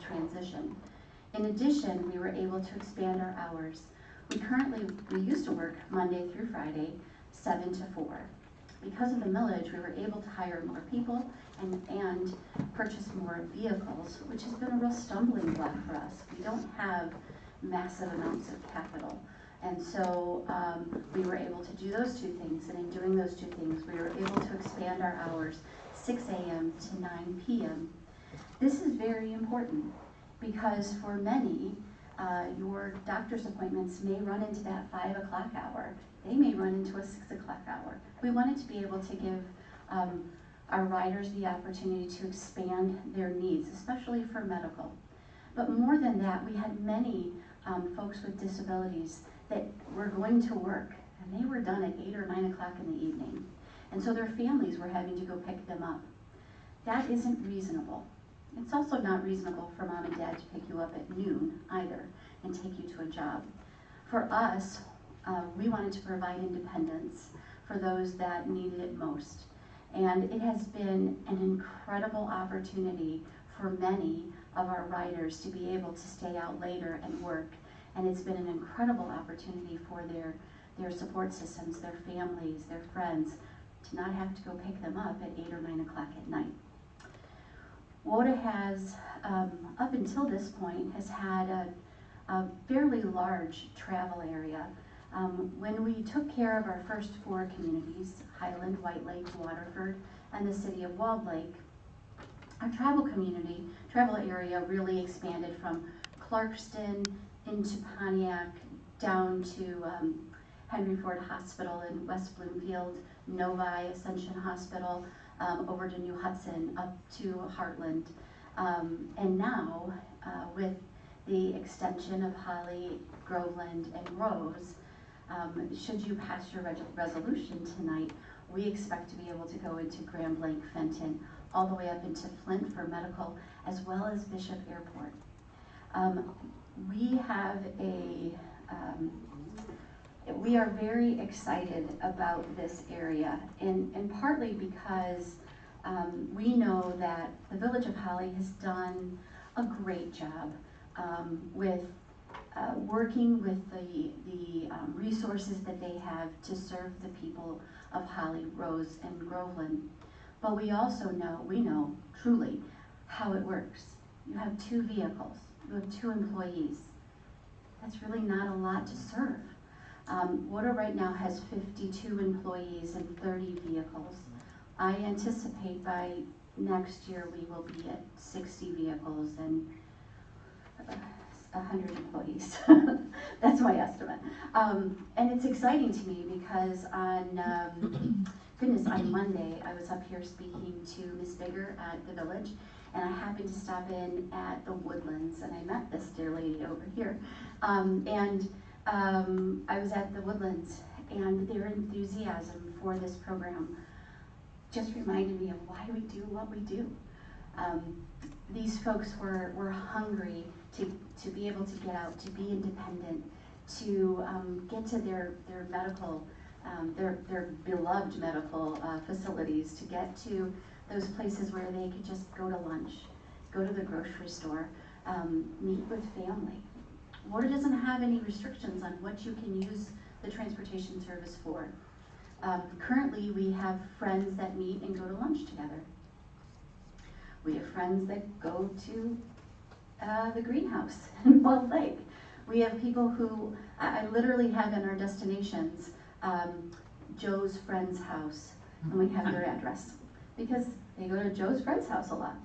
transition. In addition, we were able to expand our hours. We used to work Monday through Friday, 7 to 4. Because of the millage, we were able to hire more people and purchase more vehicles, which has been a real stumbling block for us. We don't have massive amounts of capital. And so we were able to do those two things, and in doing those two things, we were able to expand our hours 6 a.m. to 9 p.m. This is very important because for many, your doctor's appointments may run into that 5 o'clock hour. They may run into a 6 o'clock hour. We wanted to be able to give our riders the opportunity to expand their needs, especially for medical. But more than that, we had many folks with disabilities that were going to work, and they were done at 8 or 9 o'clock in the evening. And so their families were having to go pick them up. That isn't reasonable. It's also not reasonable for mom and dad to pick you up at noon either and take you to a job. For us, we wanted to provide independence for those that needed it most. And it has been an incredible opportunity for many of our riders to be able to stay out later and work. And it's been an incredible opportunity for their support systems, their families, their friends, to not have to go pick them up at 8 or 9 o'clock at night. WODA has, up until this point, has had a fairly large travel area. When we took care of our first 4 communities, Highland, White Lake, Waterford, and the city of Walled Lake, our travel area really expanded from Clarkston into Pontiac, down to Henry Ford Hospital in West Bloomfield, Novi Ascension Hospital, over to New Hudson, up to Heartland. And now, with the extension of Holly, Groveland, and Rose, should you pass your resolution tonight, we expect to be able to go into Grand Blanc, Fenton, all the way up into Flint for medical, as well as Bishop Airport. We are very excited about this area, and partly because we know that the Village of Holly has done a great job with working with the resources that they have to serve the people of Holly, Rose, and Groveland. But we also know truly how it works. You have 2 vehicles, you have 2 employees. That's really not a lot to serve. WODA right now has 52 employees and 30 vehicles. I anticipate by next year we will be at 60 vehicles and 100 employees. That's my estimate. And it's exciting to me because on Monday I was up here speaking to Ms. Bigger at the Village, and I happened to stop in at the Woodlands, and I met this dear lady over here. I was at the Woodlands, and their enthusiasm for this program just reminded me of why we do what we do. These folks were hungry to be able to get out, to be independent, to get to their medical, their beloved medical facilities, to get to those places where they could just go to lunch, go to the grocery store, meet with family. WODA doesn't have any restrictions on what you can use the transportation service for. Currently, we have friends that meet and go to lunch together. We have friends that go to the greenhouse in Walled Lake. We have people who, I literally have in our destinations, Joe's friend's house, and we have their address, because they go to Joe's friend's house a lot.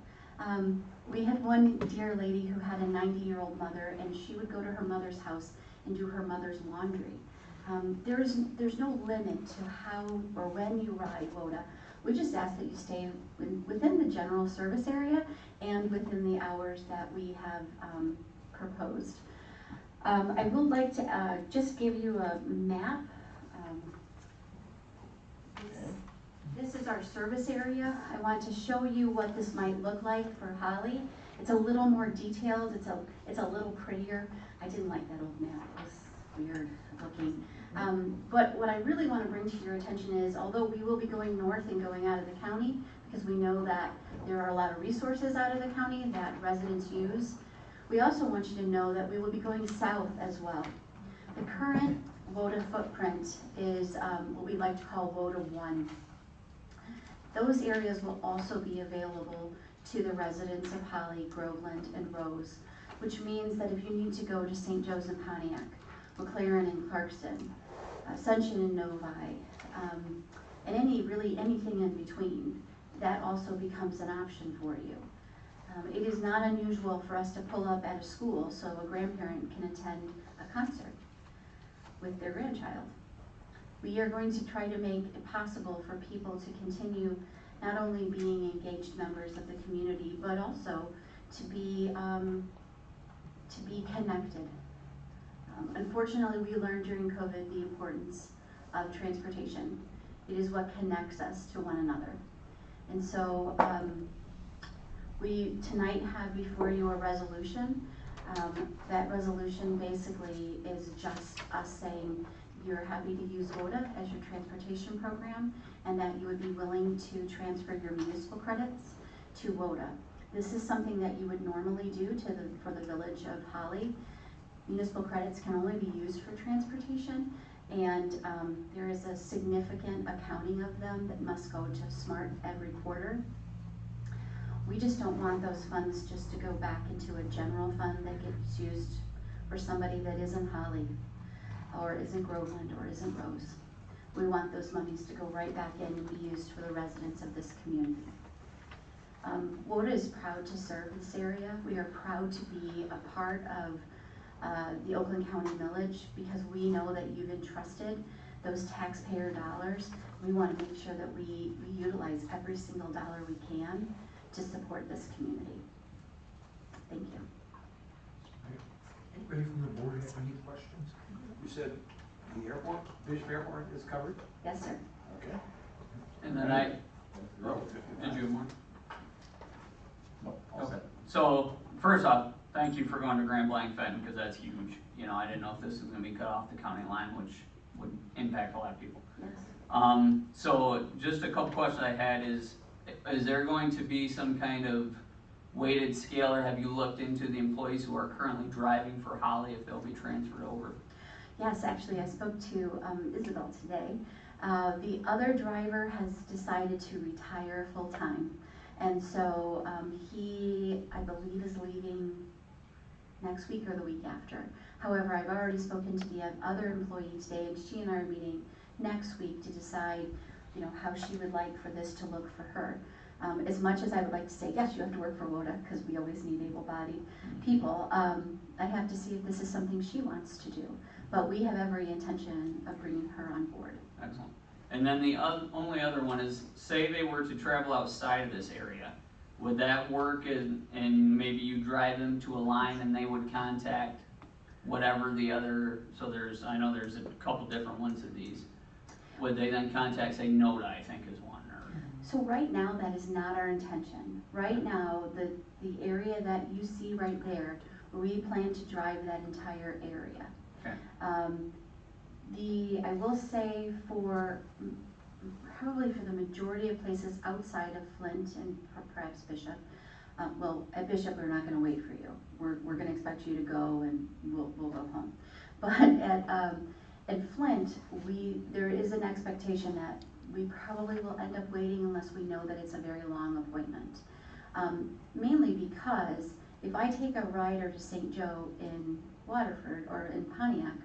We had one dear lady who had a 90-year-old mother, and she would go to her mother's house and do her mother's laundry. There's no limit to how or when you ride WODA. We just ask that you stay within the general service area and within the hours that we have proposed. I would like to just give you a map. This is our service area. I want to show you what this might look like for Holly. It's a little more detailed. It's a little prettier. I didn't like that old map. It was weird looking. But what I really want to bring to your attention is, although we will be going north and going out of the county, because we know that there are a lot of resources out of the county that residents use, We also want you to know that we will be going south as well. The current WODA footprint is what we like to call WODA 1. Those areas will also be available to the residents of Holly, Groveland, and Rose, which means that if you need to go to St. Joe's and Pontiac, McLaren and Clarkston, Ascension and Novi, and anything in between, that also becomes an option for you. It is not unusual for us to pull up at a school so a grandparent can attend a concert with their grandchild. We are going to try to make it possible for people to continue not only being engaged members of the community, but also to be connected. Unfortunately, we learned during COVID the importance of transportation. It is what connects us to one another. And so we tonight have before you a resolution. That resolution basically is just us saying you're happy to use WODA as your transportation program and that you would be willing to transfer your municipal credits to WODA. This is something that you would normally do for the village of Holly. Municipal credits can only be used for transportation, and there is a significant accounting of them that must go to SMART every quarter. We just don't want those funds just to go back into a general fund that gets used for somebody that isn't Holly, or isn't Groveland, or isn't Rose. We want those monies to go right back in and be used for the residents of this community. WODA is proud to serve this area. We are proud to be a part of the Oakland County millage because we know that you've entrusted those taxpayer dollars. We want to make sure that we utilize every single dollar we can to support this community. Thank you. Anybody from the board have any questions? You said the airport, Bishop Airport is covered? Yes, sir. Okay. And then did you have more? No, all Okay. set. So first off, thank you for going to Grand Blanc Fenton because that's huge. You know, I didn't know if this was going to be cut off the county line, which would impact a lot of people. Yes. So just a couple questions I had is there going to be some kind of weighted scale, or have you looked into the employees who are currently driving for Holly if they'll be transferred over? Yes, actually, I spoke to Isabel today. The other driver has decided to retire full-time. And so he, I believe, is leaving next week or the week after. However, I've already spoken to the other employee today, and she and I are meeting next week to decide, you know, how she would like for this to look for her. As much as I would like to say, yes, you have to work for WODA, because we always need able-bodied people, I have to see if this is something she wants to do. But we have every intention of bringing her on board. Excellent. And then the only other one is, say they were to travel outside of this area, would that work and maybe you drive them to a line and they would contact whatever the other, so I know there's a couple different ones of these. Would they then contact, say, NODA, I think is one, or? So right now, that is not our intention. Right now, the area that you see right there, we plan to drive that entire area. Okay. I will say probably for the majority of places outside of Flint and perhaps Bishop, well, at Bishop, we're not gonna wait for you. We're gonna expect you to go and we'll go home. But at Flint, there is an expectation that we probably will end up waiting unless we know that it's a very long appointment. Mainly because if I take a rider to St. Joe in Waterford or in Pontiac,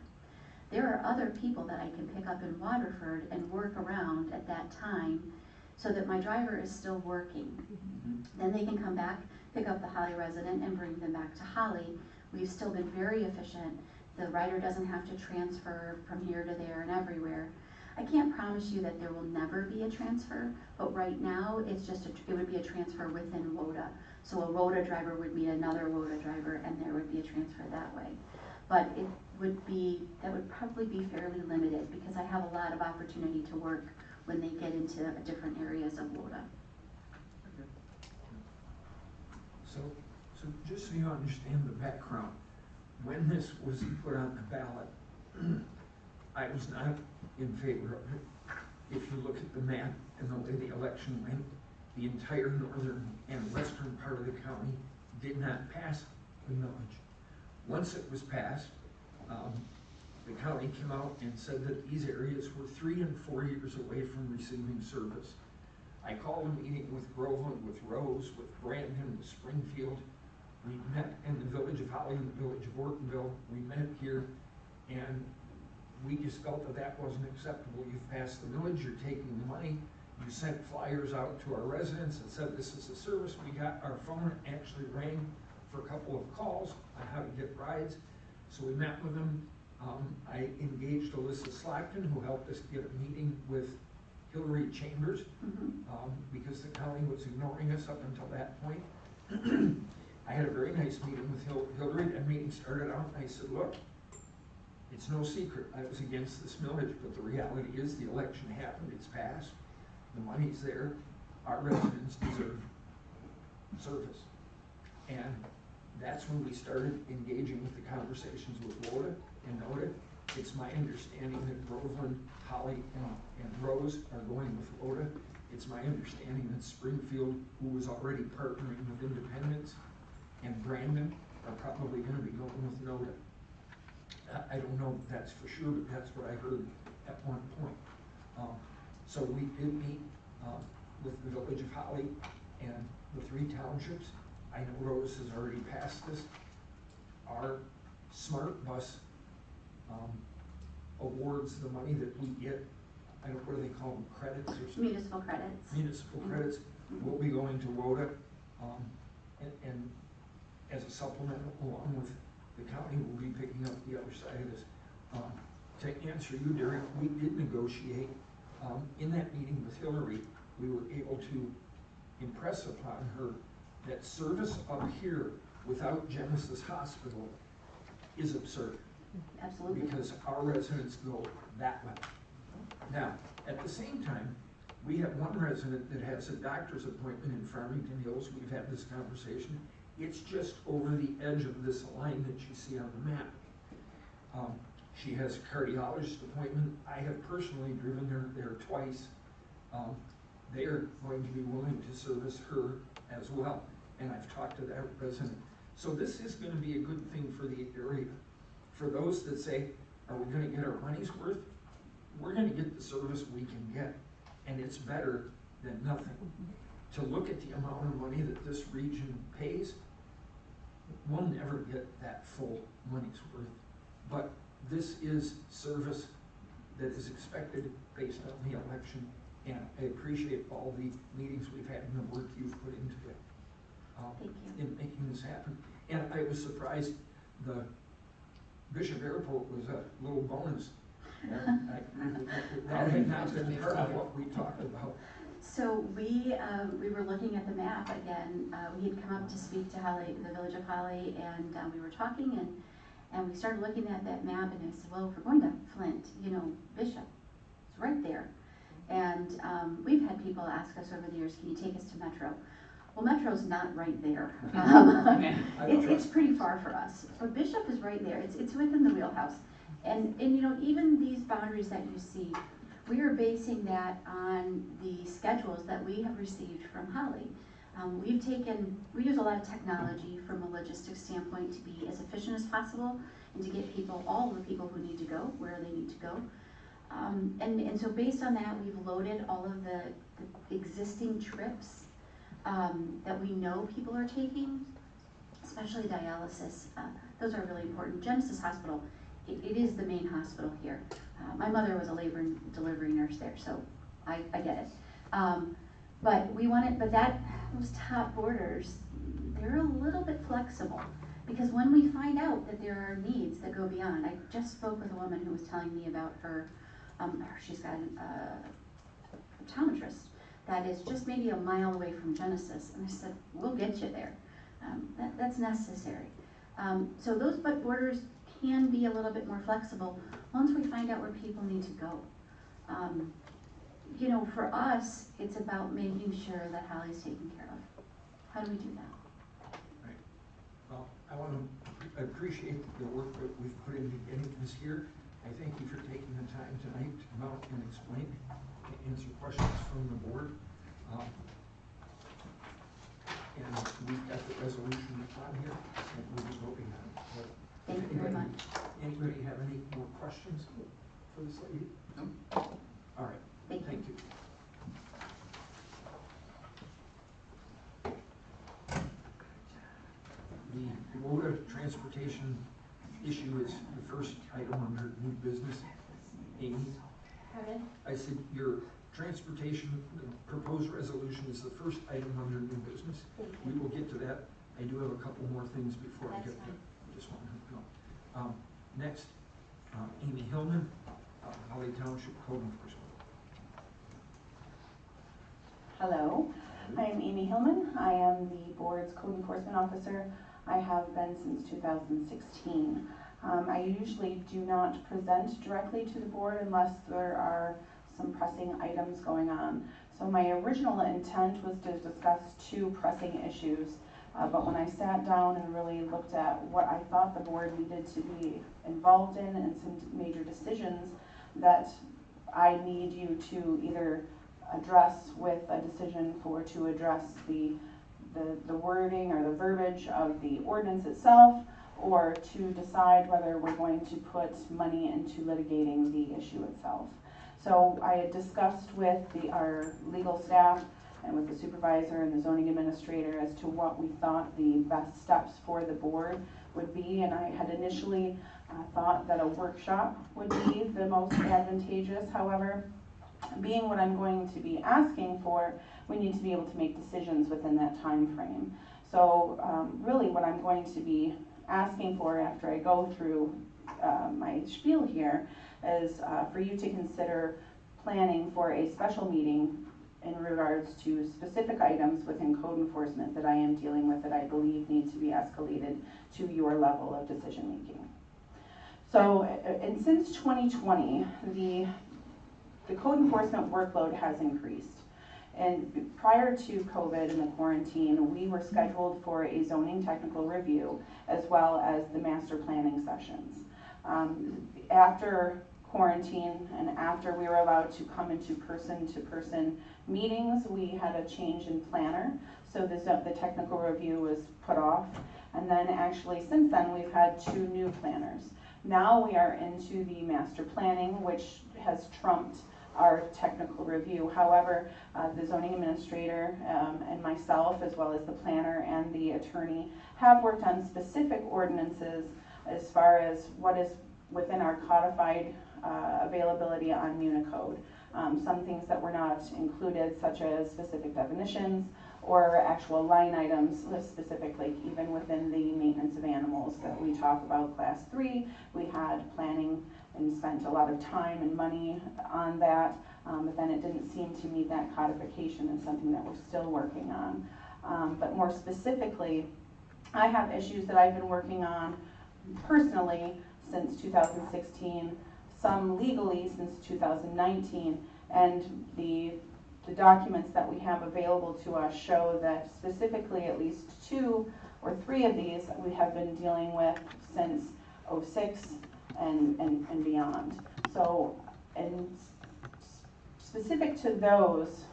there are other people that I can pick up in Waterford and work around at that time so that my driver is still working. Mm-hmm. Then they can come back, pick up the Holly resident and bring them back to Holly. We've still been very efficient. The rider doesn't have to transfer from here to there and everywhere. I can't promise you that there will never be a transfer, but right now it's just it would be a transfer within WODA. So a WODA driver would meet another WODA driver and there would be a transfer that way. But that would probably be fairly limited because I have a lot of opportunity to work when they get into different areas of WODA. So just so you understand the background, when this was put on the ballot, I was not in favor of it. If you look at the map and the way the election went, the entire northern and western part of the county did not pass the millage. Once it was passed, the county came out and said that these areas were 3 and 4 years away from receiving service. I called a meeting with Groveland, with Rose, with Brandon, with Springfield. We met in the village of Holly and the village of Ortonville. We met here, and we just felt that that wasn't acceptable. You've passed the millage, you're taking the money. You sent flyers out to our residents and said this is a service. We got, our phone actually rang for a couple of calls on how to get rides. So we met with them. I engaged Alyssa Slackton, who helped us get a meeting with Hillary Chambers, because the county was ignoring us up until that point. I had a very nice meeting with Hillary. That meeting started out and I said, look, it's no secret I was against this millage, but the reality is the election happened, it's passed, the money's there, our residents deserve service. And that's when we started engaging with the conversations with Loda and Noda. It's my understanding that Groveland, Holly, and Rose are going with Loda. It's my understanding that Springfield, who was already partnering with Independence, and Brandon are probably going to be going with Noda. I don't know if that's for sure, but that's what I heard at one point. So we did meet with the village of Holly and the 3 townships. I know Rose has already passed this. Our Smart Bus awards the money that we get, I don't know, what do they call them, credits or something? Municipal credits. Municipal credits will be going to WODA, and as a supplemental, along with the county, will be picking up the other side of this. To answer you, Derek, we did negotiate. In that meeting with Hillary, we were able to impress upon her that service up here without Genesis Hospital is absurd. Absolutely. Because our residents go that way. Now, at the same time, we have one resident that has a doctor's appointment in Farmington Hills. We've had this conversation. It's just over the edge of this line that you see on the map. She has a cardiologist appointment. I have personally driven her there twice. They are going to be willing to service her as well. And I've talked to that resident. So this is going to be a good thing for the area. For those that say, are we going to get our money's worth? We're going to get the service we can get. And it's better than nothing. To look at the amount of money that this region pays, we'll never get that full money's worth. But this is service that is expected based on the election, and I appreciate all the meetings we've had and the work you've put into it in making this happen. And I was surprised the Bishop Airport was a little bonus. That had not been part of what we talked about. So we were looking at the map again. We had come up to speak to Holly, the village of Holly, and we were talking, and we started looking at that map, and I said, well, if we're going to Flint, you know, Bishop, it's right there. And we've had people ask us over the years, can you take us to Metro? Well, Metro's not right there. It's pretty far for us. But Bishop is right there. It's within the wheelhouse. And you know, even these boundaries that you see, we are basing that on the schedules that we have received from Holly. We use a lot of technology from a logistics standpoint to be as efficient as possible and to get people, all of the people who need to go, where they need to go. And so based on that, we've loaded all of the existing trips that we know people are taking, especially dialysis. Those are really important. Genesis Hospital, it is the main hospital here. My mother was a labor and delivery nurse there, so I get it. But those top borders, they're a little bit flexible, because when we find out that there are needs that go beyond, I just spoke with a woman who was telling me about she's got a optometrist that is just maybe a mile away from Genesis, and I said, we'll get you there. That's necessary. So those borders can be a little bit more flexible once we find out where people need to go. You know, for us, it's about making sure that Holly's taken care of. How do we do that? Right. Well, I appreciate the work that we've put into getting this here. I thank you for taking the time tonight to come out and explain, to answer questions from the board. and we've got the resolution on here, and we'll be voting on it. But Thank you very much. Anybody have any more questions for this lady? No. All right, Thank you. thank you. The motor transportation issue is the first item under new business. Amy, Pardon? I said your transportation, the proposed resolution is the first item under new business. Thank We you. will get to that. I do have a couple more things before I That's get there. fine. Just want to go. Next, Amy Hillman, Holly Township Code Enforcement. Hello, I am Amy Hillman. I am the board's code enforcement officer. I have been since 2016. I usually do not present directly to the board unless there are some pressing items going on. So my original intent was to discuss two pressing issues, but when I sat down and really looked at what I thought the board needed to be involved in and some major decisions that I need you to either address with a decision to address the wording or the verbiage of the ordinance itself, or to decide whether we're going to put money into litigating the issue itself. So I had discussed with our legal staff and with the supervisor and the zoning administrator as to what we thought the best steps for the board would be, and I had initially thought that a workshop would be the most advantageous. However, being what I'm going to be asking for, we need to be able to make decisions within that time frame. So really what I'm going to be asking for after I go through my spiel here is for you to consider planning for a special meeting in regards to specific items within code enforcement that I am dealing with that I believe need to be escalated to your level of decision making. So, and since 2020, the code enforcement workload has increased. And prior to COVID and the quarantine, we were scheduled for a zoning technical review as well as the master planning sessions. After quarantine and after we were allowed to come into person-to-person meetings, we had a change in planner. So the technical review was put off. And then actually since then, we've had 2 new planners. Now we are into the master planning, which has trumped our technical review. However, the zoning administrator and myself, as well as the planner and the attorney, have worked on specific ordinances as far as what is within our codified availability on Unicode. Some things that were not included, such as specific definitions or actual line items, specifically even within the maintenance of animals that we talk about class 3. We had planning and spent a lot of time and money on that, but then it didn't seem to meet that codification, and something that we're still working on. But more specifically, I have issues that I've been working on personally since 2016, some legally since 2019, and the documents that we have available to us show that specifically at least 2 or 3 of these we have been dealing with since '06 and beyond. So, and specific to those,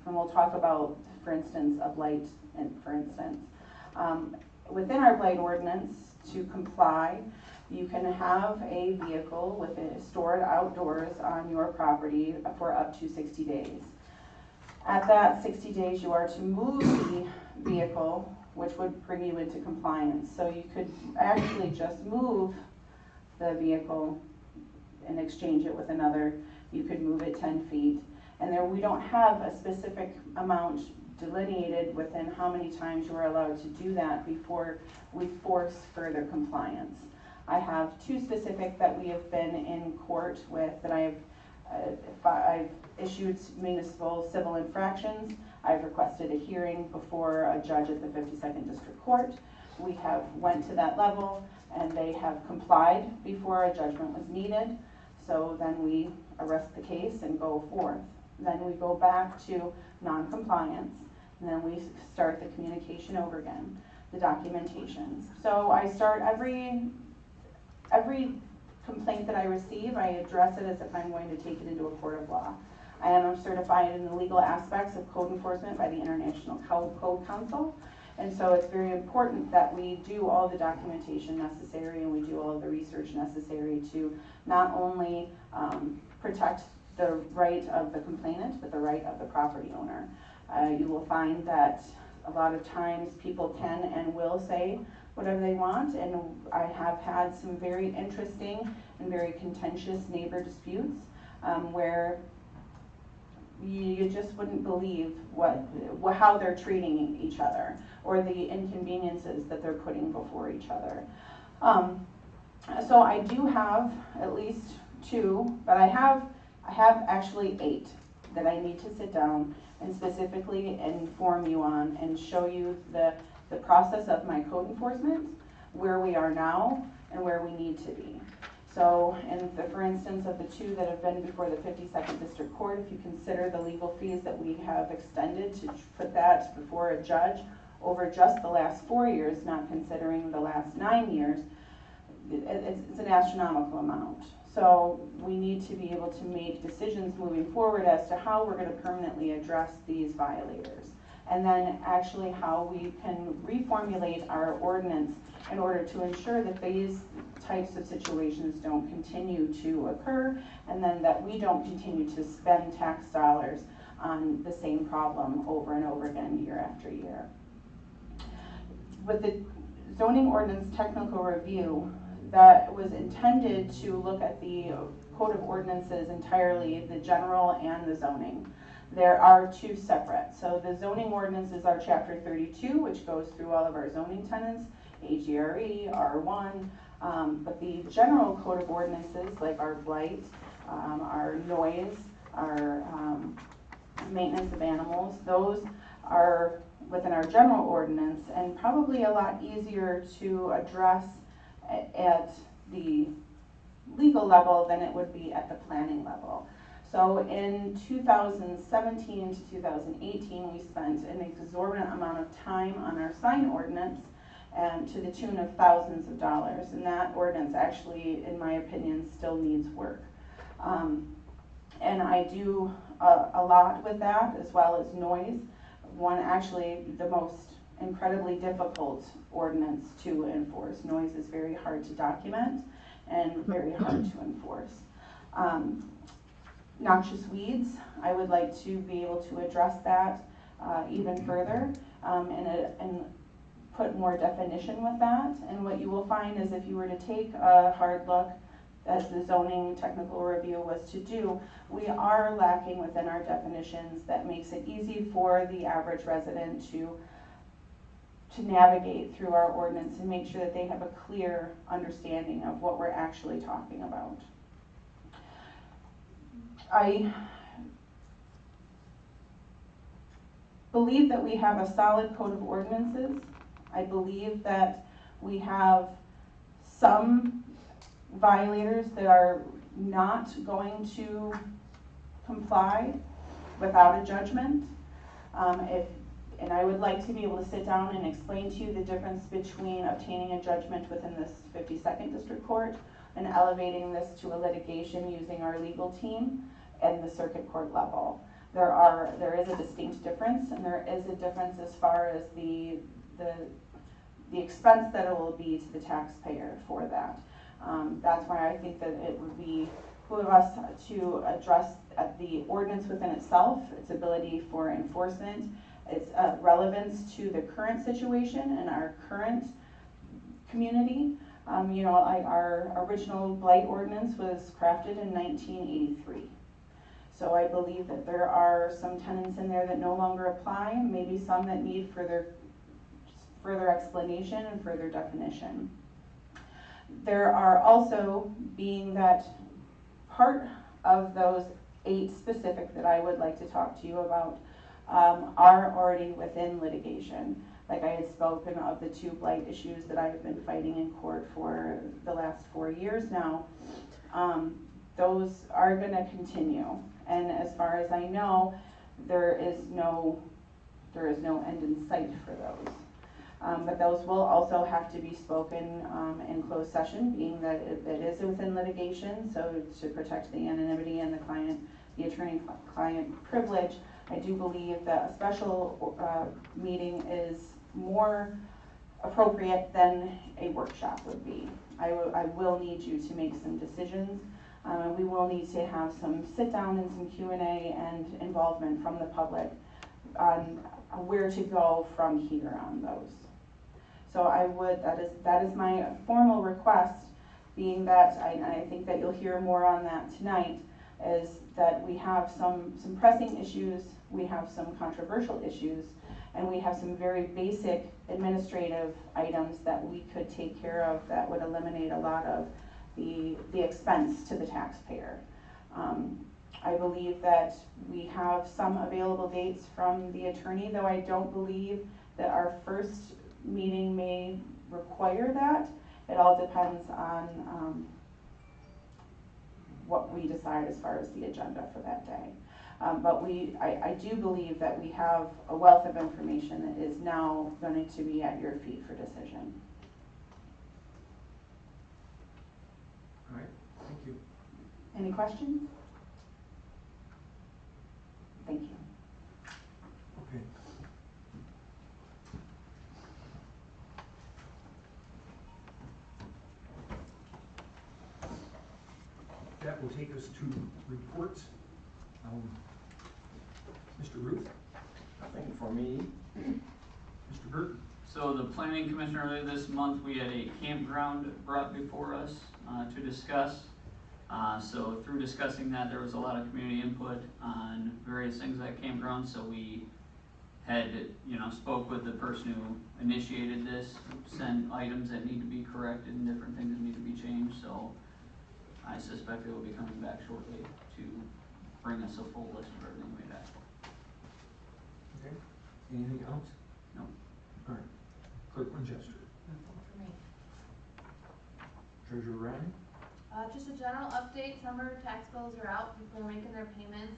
and we'll talk about, for instance, a blight, and for instance, within our blight ordinance, to comply, you can have a vehicle stored outdoors on your property for up to 60 days. At that 60 days, you are to move the vehicle, which would bring you into compliance. So you could actually just move the vehicle and exchange it with another. You could move it 10 feet. And there, we don't have a specific amount delineated within how many times you are allowed to do that before we force further compliance. I have 2 specific that we have been in court with, that I've issued municipal civil infractions. I've requested a hearing before a judge at the 52nd District Court. We have went to that level and they have complied before a judgment was needed. So then we arrest the case and go forth. Then we go back to non-compliance, and then we start the communication over again, the documentation. So I start every complaint that I receive, I address it as if I'm going to take it into a court of law. I am certified in the legal aspects of code enforcement by the International Code Council. And so it's very important that we do all the documentation necessary and we do all of the research necessary to not only protect the right of the complainant, but the right of the property owner. You will find that a lot of times people can and will say whatever they want, and I have had some very interesting and very contentious neighbor disputes where you just wouldn't believe how they're treating each other or the inconveniences that they're putting before each other. So I do have at least 2, but I have actually 8 that I need to sit down and specifically inform you on and show you the process of my code enforcement, where we are now and where we need to be. So, for instance, of the 2 that have been before the 52nd District Court, if you consider the legal fees that we have extended to put that before a judge over just the last 4 years, not considering the last 9 years, it's an astronomical amount. So we need to be able to make decisions moving forward as to how we're going to permanently address these violators. And then actually how we can reformulate our ordinance in order to ensure that these types of situations don't continue to occur, and then that we don't continue to spend tax dollars on the same problem over and over again year after year. With the zoning ordinance technical review, that was intended to look at the code of ordinances entirely, the general and the zoning. There are 2 separate. So the zoning ordinances are chapter 32, which goes through all of our zoning tenants, AGRE, R1, but the general code of ordinances, like our blight, our noise, our maintenance of animals, those are within our general ordinance and probably a lot easier to address at the legal level than it would be at the planning level. So in 2017 to 2018, we spent an exorbitant amount of time on our sign ordinance to the tune of thousands of dollars. And that ordinance actually, in my opinion, still needs work. And I do a lot with that, as well as noise. Actually, the most incredibly difficult ordinance to enforce. Noise is very hard to document and very hard to enforce. Noxious weeds, I would like to be able to address that even further and put more definition with that. And what you will find is if you were to take a hard look, as the zoning technical review was to do, we are lacking within our definitions that makes it easy for the average resident to navigate through our ordinance and make sure that they have a clear understanding of what we're actually talking about. I believe that we have a solid code of ordinances. I believe that we have some violators that are not going to comply without a judgment. And I would like to be able to sit down and explain to you the difference between obtaining a judgment within this 52nd District Court and elevating this to a litigation using our legal team and the circuit court level. There is a distinct difference, and there is a difference as far as the expense that it will be to the taxpayer for that. That's why I think that it would be behoove us to address the ordinance within itself, its ability for enforcement, its relevance to the current situation and our current community. Like our original blight ordinance was crafted in 1983. So I believe that there are some tenants in there that no longer apply, maybe some that need further explanation and further definition. There are also, being that part of those 8 specific that I would like to talk to you about are already within litigation. Like I had spoken of the 2 blight issues that I've been fighting in court for the last 4 years now. Those are going to continue, and as far as I know, there is no end in sight for those. But those will also have to be spoken in closed session, being that it is within litigation, so to protect the anonymity and the the attorney-client privilege, I do believe that a special meeting is more appropriate than a workshop would be. I will need you to make some decisions. We will need to have some sit down and some Q&A and involvement from the public on where to go from here on those. So that is my formal request, being that I think that you'll hear more on that tonight, is that we have some pressing issues, we have some controversial issues, and we have some very basic administrative items that we could take care of that would eliminate a lot of the expense to the taxpayer. I believe that we have some available dates from the attorney, though I don't believe that our first meeting may require that. It all depends on what we decide as far as the agenda for that day. But I do believe that we have a wealth of information that is now going to be at your feet for decision. All right, thank you. Any questions? Thank you. Okay. That will take us to reports. Mr. Ruth? Nothing for me. Mr. Burton? So the planning commission earlier this month, we had a campground brought before us to discuss. So through discussing that, there was a lot of community input on various things at campground. So we had, spoke with the person who initiated this, sent items that need to be corrected and different things that need to be changed. So I suspect they will be coming back shortly to bring us a full list of everything we'd asked for. Okay. Anything else? No. All right. Clerk Winchester? Nothing for me. Treasurer Ryan? Just a general update, summer tax bills are out, people are making their payments.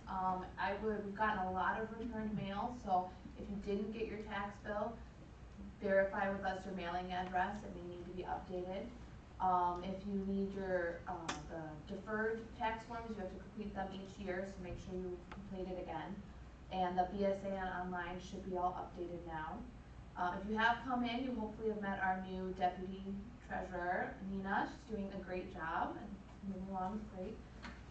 We've gotten a lot of returned mail, so if you didn't get your tax bill, verify with us your mailing address, it may need to be updated. If you need your, the deferred tax forms, you have to complete them each year, so make sure you complete it again. And the BSA online should be all updated now. If you have come in, you hopefully have met our new deputy treasurer, Nina. She's doing a great job and moving along great.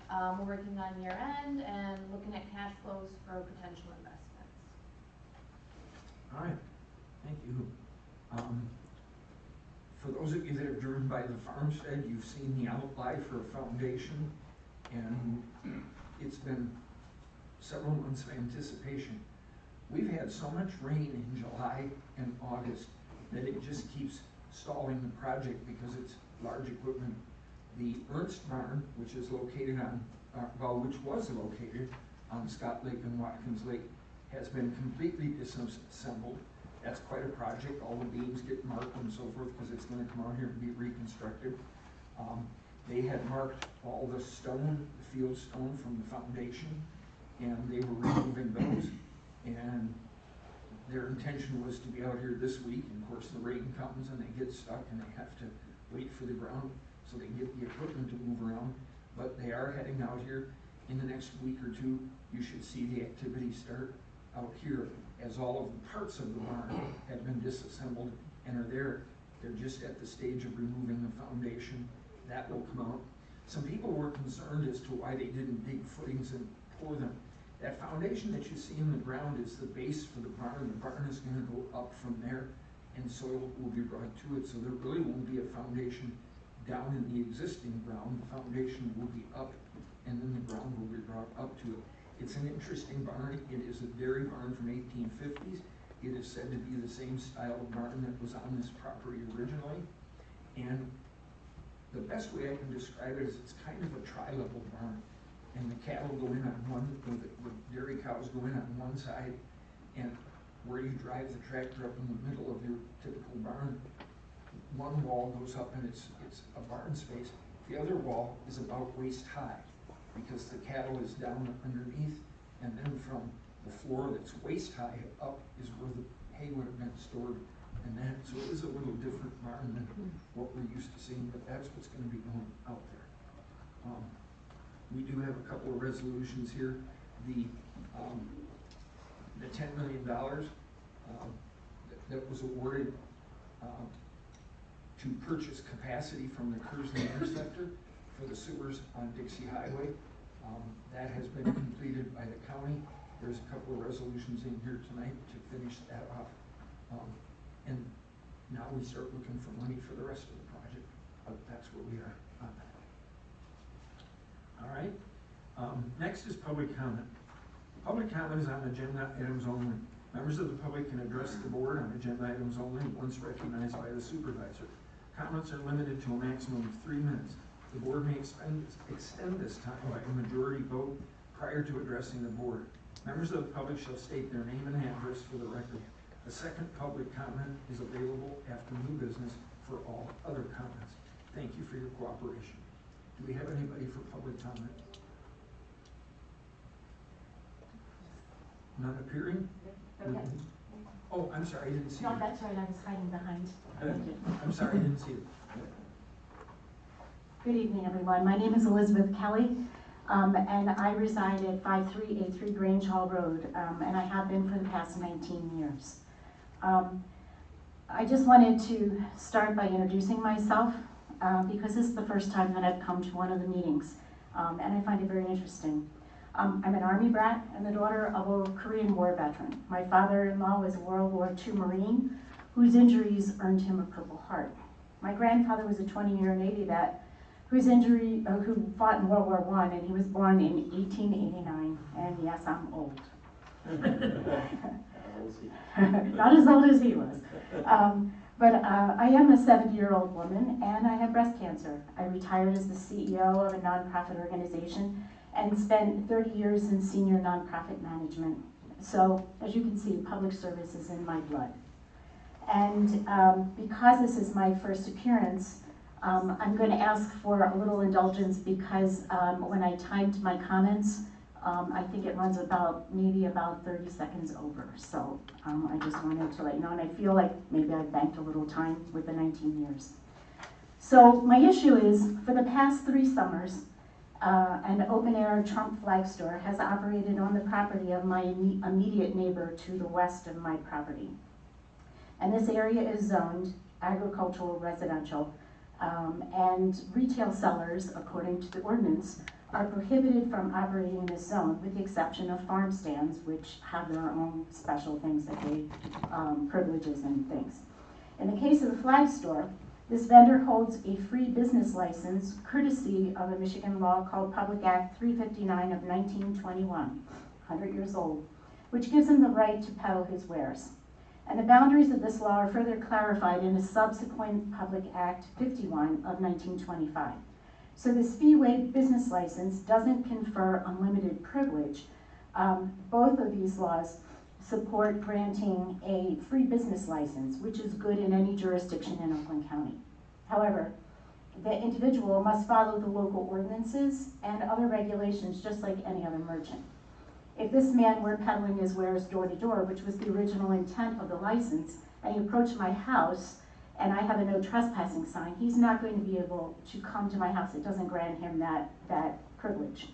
We're working on year end and looking at cash flows for potential investments. All right, thank you. For those of you that have driven by the farmstead, you've seen the outlay for a foundation, and it's been several months of anticipation. We've had so much rain in July and August that it just keeps stalling the project because it's large equipment. The Ernst barn, which is located on, which was located on Scott Lake and Watkins Lake, has been completely disassembled. That's quite a project. All the beams get marked and so forth because it's going to come out here and be reconstructed. They had marked all the stone, the field stone from the foundation, and they were removing those. And their intention was to be out here this week. And of course, the rain comes and they get stuck and they have to wait for the ground so they can get the equipment to move around. But they are heading out here in the next week or two. You should see the activity start out here, as all of the parts of the barn have been disassembled and are there. They're just at the stage of removing the foundation. That will come out. Some people were concerned as to why they didn't dig footings and pour them. That foundation that you see in the ground is the base for the barn. The barn is going to go up from there, and soil will be brought to it. So there really won't be a foundation down in the existing ground. The foundation will be up, and then the ground will be brought up to it. It's an interesting barn. It is a dairy barn from 1850s. It is said to be the same style of barn that was on this property originally. And the best way I can describe it is it's kind of a tri-level barn. And the cattle go in on one, the dairy cows go in on one side, and where you drive the tractor up in the middle of your typical barn, one wall goes up and it's a barn space. The other wall is about waist high, because the cattle is down underneath, and then from the floor that's waist high up is where the hay would have been stored. And that, so it is a little different barn than what we're used to seeing, but that's what's going to be going out there. We do have a couple of resolutions here. The $10 million that was awarded to purchase capacity from the Kearsley Interceptor for the sewers on Dixie Highway. That has been completed by the county. There's a couple of resolutions in here tonight to finish that off. And now we start looking for money for the rest of the project. But that's where we are on that. All right. Next is public comment. Public comment is on agenda items only. Members of the public can address the board on agenda items only once recognized by the supervisor. Comments are limited to a maximum of 3 minutes. The board may extend this time by a majority vote prior to addressing the board. Members of the public shall state their name and address for the record. A second public comment is available after new business for all other comments. Thank you for your cooperation. Do we have anybody for public comment? None appearing? Okay. Oh, I'm sorry, I didn't see No, you. that's right, I was hiding behind. Thank you. I'm sorry, I didn't see you. Good evening, everyone. My name is Elizabeth Kelly, and I reside at 5383 Grange Hall Road, and I have been for the past 19 years. I just wanted to start by introducing myself, because this is the first time that I've come to one of the meetings, and I find it very interesting. I'm an Army brat and the daughter of a Korean War veteran. My father-in-law was a World War II Marine whose injuries earned him a Purple Heart. My grandfather was a 20-year Navy vet who fought in World War I, and he was born in 1889, and yes, I'm old. Not as old as he was. But I am a 70-year-old woman, and I have breast cancer. I retired as the CEO of a nonprofit organization and spent 30 years in senior nonprofit management. So, as you can see, public service is in my blood. And because this is my first appearance, I'm going to ask for a little indulgence because when I timed my comments, I think it runs maybe about 30 seconds over. So I just wanted to let you know, and I feel like maybe I banked a little time with the 19 years. So my issue is, for the past 3 summers, an open-air Trump flag store has operated on the property of my immediate neighbor to the west of my property. And this area is zoned agricultural residential, and retail sellers, according to the ordinance, are prohibited from operating in this zone, with the exception of farm stands, which have their own special things that they, privileges and things. In the case of the flag store, this vendor holds a free business license courtesy of a Michigan law called Public Act 359 of 1921, 100 years old, which gives him the right to peddle his wares. And the boundaries of this law are further clarified in a subsequent Public Act 51 of 1925. So this fee-waived business license doesn't confer unlimited privilege. Both of these laws support granting a free business license, which is good in any jurisdiction in Oakland County. However, the individual must follow the local ordinances and other regulations just like any other merchant. If this man were peddling his wares door to door, which was the original intent of the license, and he approached my house and I have a no trespassing sign, he's not going to be able to come to my house. It doesn't grant him that privilege.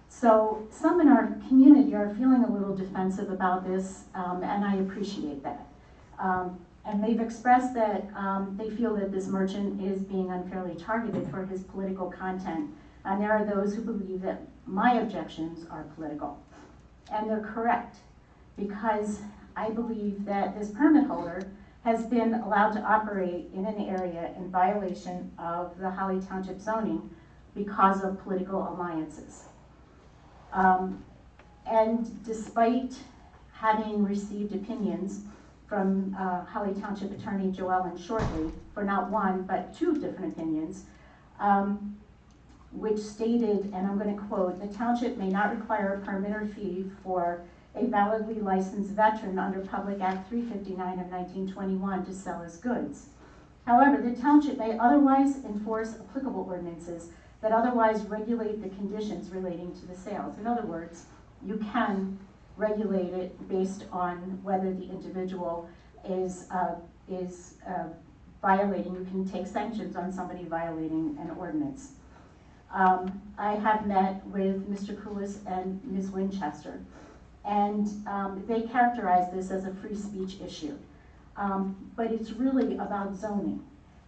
So some in our community are feeling a little defensive about this, and I appreciate that. And they've expressed that they feel that this merchant is being unfairly targeted for his political content. And there are those who believe that my objections are political. And they're correct, because I believe that this permit holder has been allowed to operate in an area in violation of the Holly Township zoning because of political alliances. And despite having received opinions from Holly Township Attorney Joellen Shortley for not one, but 2 different opinions, which stated, and I'm going to quote, "The township may not require a permit or fee for a validly licensed veteran under Public Act 359 of 1921 to sell his goods. However, the township may otherwise enforce applicable ordinances that otherwise regulate the conditions relating to the sales." In other words, you can regulate it based on whether the individual is violating. You can take sanctions on somebody violating an ordinance. I have met with Mr. Koulis and Ms. Winchester, and they characterize this as a free speech issue. But it's really about zoning.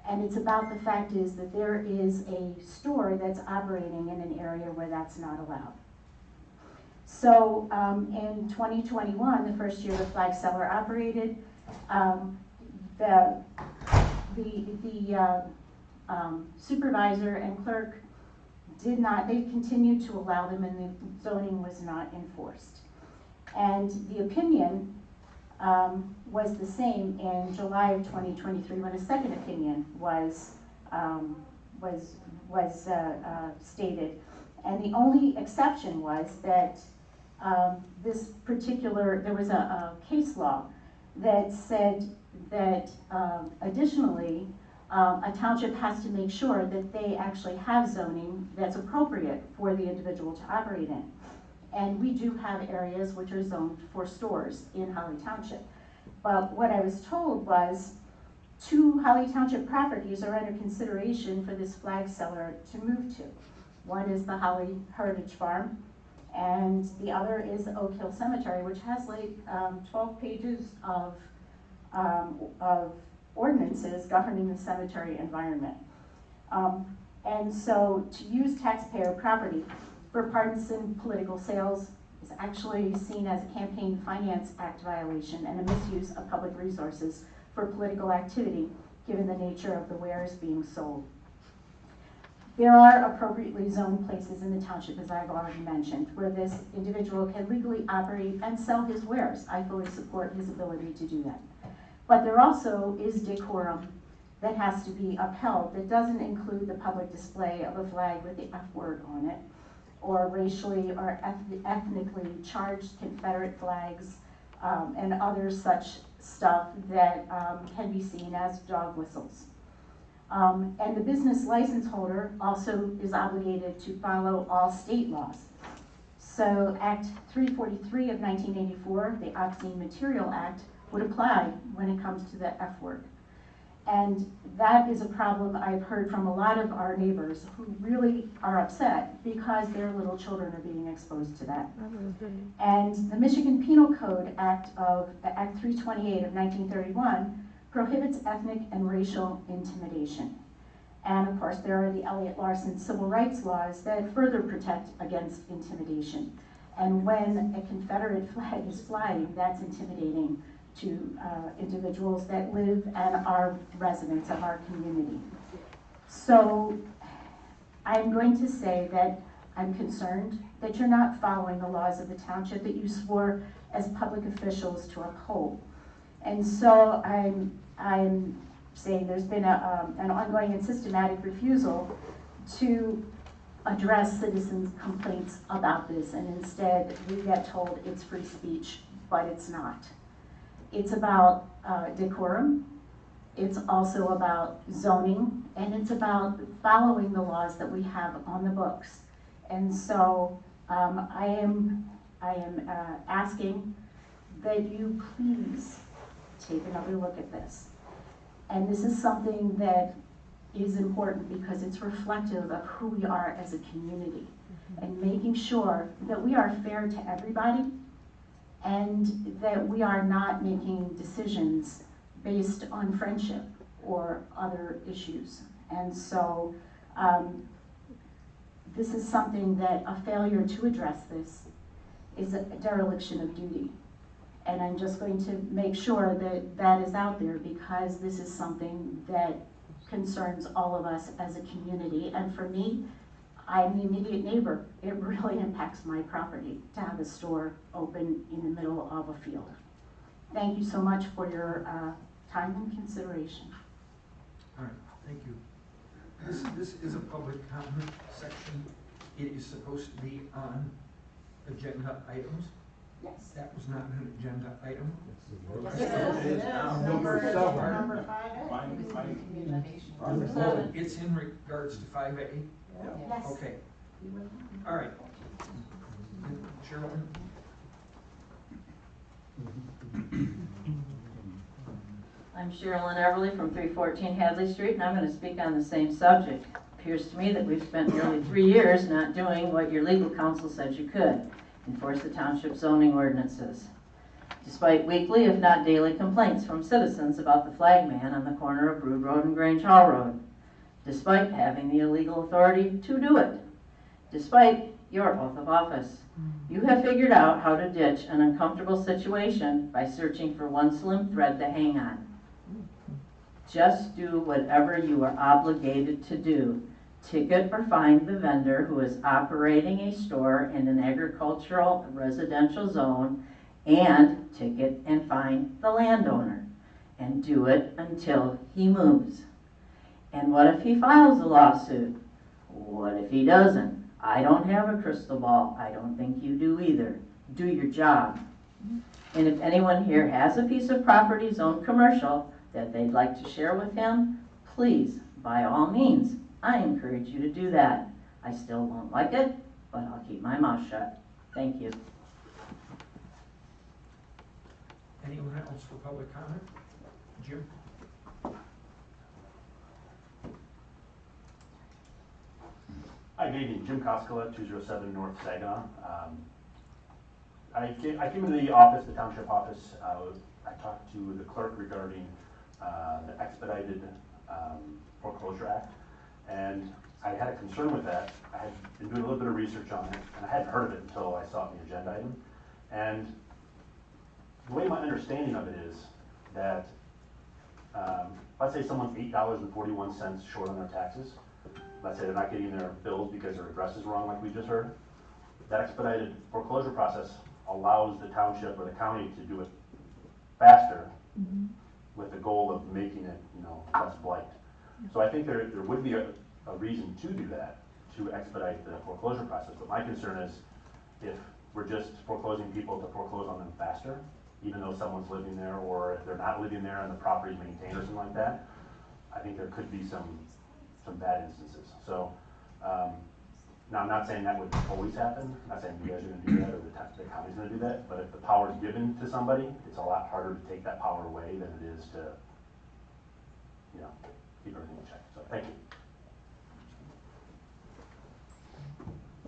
And it's about the fact is that there is a store that's operating in an area where that's not allowed. So in 2021, the first year the flag seller operated, the supervisor and clerk did not, they continued to allow them and the zoning was not enforced. And the opinion was the same in July of 2023 when a second opinion was stated. And the only exception was that this particular, there was a case law that said that additionally a township has to make sure that they actually have zoning that's appropriate for the individual to operate in. And we do have areas which are zoned for stores in Holly Township. But what I was told was 2 Holly Township properties are under consideration for this flag seller to move to. One is the Holly Heritage Farm, and the other is Oak Hill Cemetery, which has like 12 pages of ordinances governing the cemetery environment. And so to use taxpayer property for partisan political sales is actually seen as a Campaign Finance Act violation and a misuse of public resources for political activity, given the nature of the wares being sold. There are appropriately zoned places in the township, as I've already mentioned, where this individual can legally operate and sell his wares. I fully support his ability to do that. But there also is decorum that has to be upheld that doesn't include the public display of a flag with the F word on it, or racially or ethnically charged Confederate flags, and other such stuff that can be seen as dog whistles. And the business license holder also is obligated to follow all state laws. So Act 343 of 1984, the Obscene Material Act, would apply when it comes to the F word. And that is a problem I've heard from a lot of our neighbors who really are upset because their little children are being exposed to that. And the Michigan Penal Code Act 328 of 1931 prohibits ethnic and racial intimidation. And of course, there are the Elliott Larson civil rights laws that further protect against intimidation. And when a Confederate flag is flying, that's intimidating to individuals that live and are residents of our community. So I'm going to say that I'm concerned that you're not following the laws of the township that you swore as public officials to uphold. And so I'm saying there's been an ongoing and systematic refusal to address citizens' complaints about this, and instead we get told it's free speech, but it's not. It's about decorum, it's also about zoning, and it's about following the laws that we have on the books. And so I am asking that you please take another look at this. And this is something that is important because it's reflective of who we are as a community, and making sure that we are fair to everybody and that we are not making decisions based on friendship or other issues. And so this is something that a failure to address this is a dereliction of duty. And I'm just going to make sure that that is out there because this is something that concerns all of us as a community. And for me, I'm the immediate neighbor. It really impacts my property to have a store open in the middle of a field. Thank you so much for your time and consideration. All right, thank you. This is a public comment section. It is supposed to be on agenda items. Yes. That was not an agenda item. It is now. Number 5A. Oh, it's in regards to 5A? Yes. Okay. All right. Cheryl? I'm Sherilyn Everly from 314 Hadley Street, and I'm going to speak on the same subject. Appears to me that we've spent nearly 3 years not doing what your legal counsel said you could, enforce the township zoning ordinances. Despite weekly, if not daily, complaints from citizens about the flag man on the corner of Brood Road and Grange Hall Road, despite having the illegal authority to do it, despite your oath of office, you have figured out how to ditch an uncomfortable situation by searching for one slim thread to hang on. Just do whatever you are obligated to do. Ticket or fine the vendor who is operating a store in an agricultural residential zone, and ticket and fine the landowner. And do it until he moves. And what if he files a lawsuit? What if he doesn't? I don't have a crystal ball. I don't think you do either. Do your job. And if anyone here has a piece of property zoned commercial that they'd like to share with him, please, by all means, I encourage you to do that. I still won't like it, but I'll keep my mouth shut. Thank you. Anyone else for public comment? Jim? Hi, good evening. Jim Koskela, 207 North Saginaw. I came into the office, the township office. I talked to the clerk regarding the expedited foreclosure act, and I had a concern with that. I had been doing a little bit of research on it, and I hadn't heard of it until I saw it in the agenda item. And the way my understanding of it is that, let's say someone's $8.41 short on their taxes. Let's say they're not getting their bills because their address is wrong, like we just heard. That expedited foreclosure process allows the township or the county to do it faster, with the goal of making it, less blight. So I think there would be a reason to do that, to expedite the foreclosure process. But my concern is if we're just foreclosing people to foreclose on them faster, even though someone's living there, or if they're not living there and the property's maintained or something like that, I think there could be some bad instances. So now I'm not saying that would always happen. I'm not saying you guys are going to do that or the county's going to do that. But if the power is given to somebody, it's a lot harder to take that power away than it is to, keep everything in check. So thank you.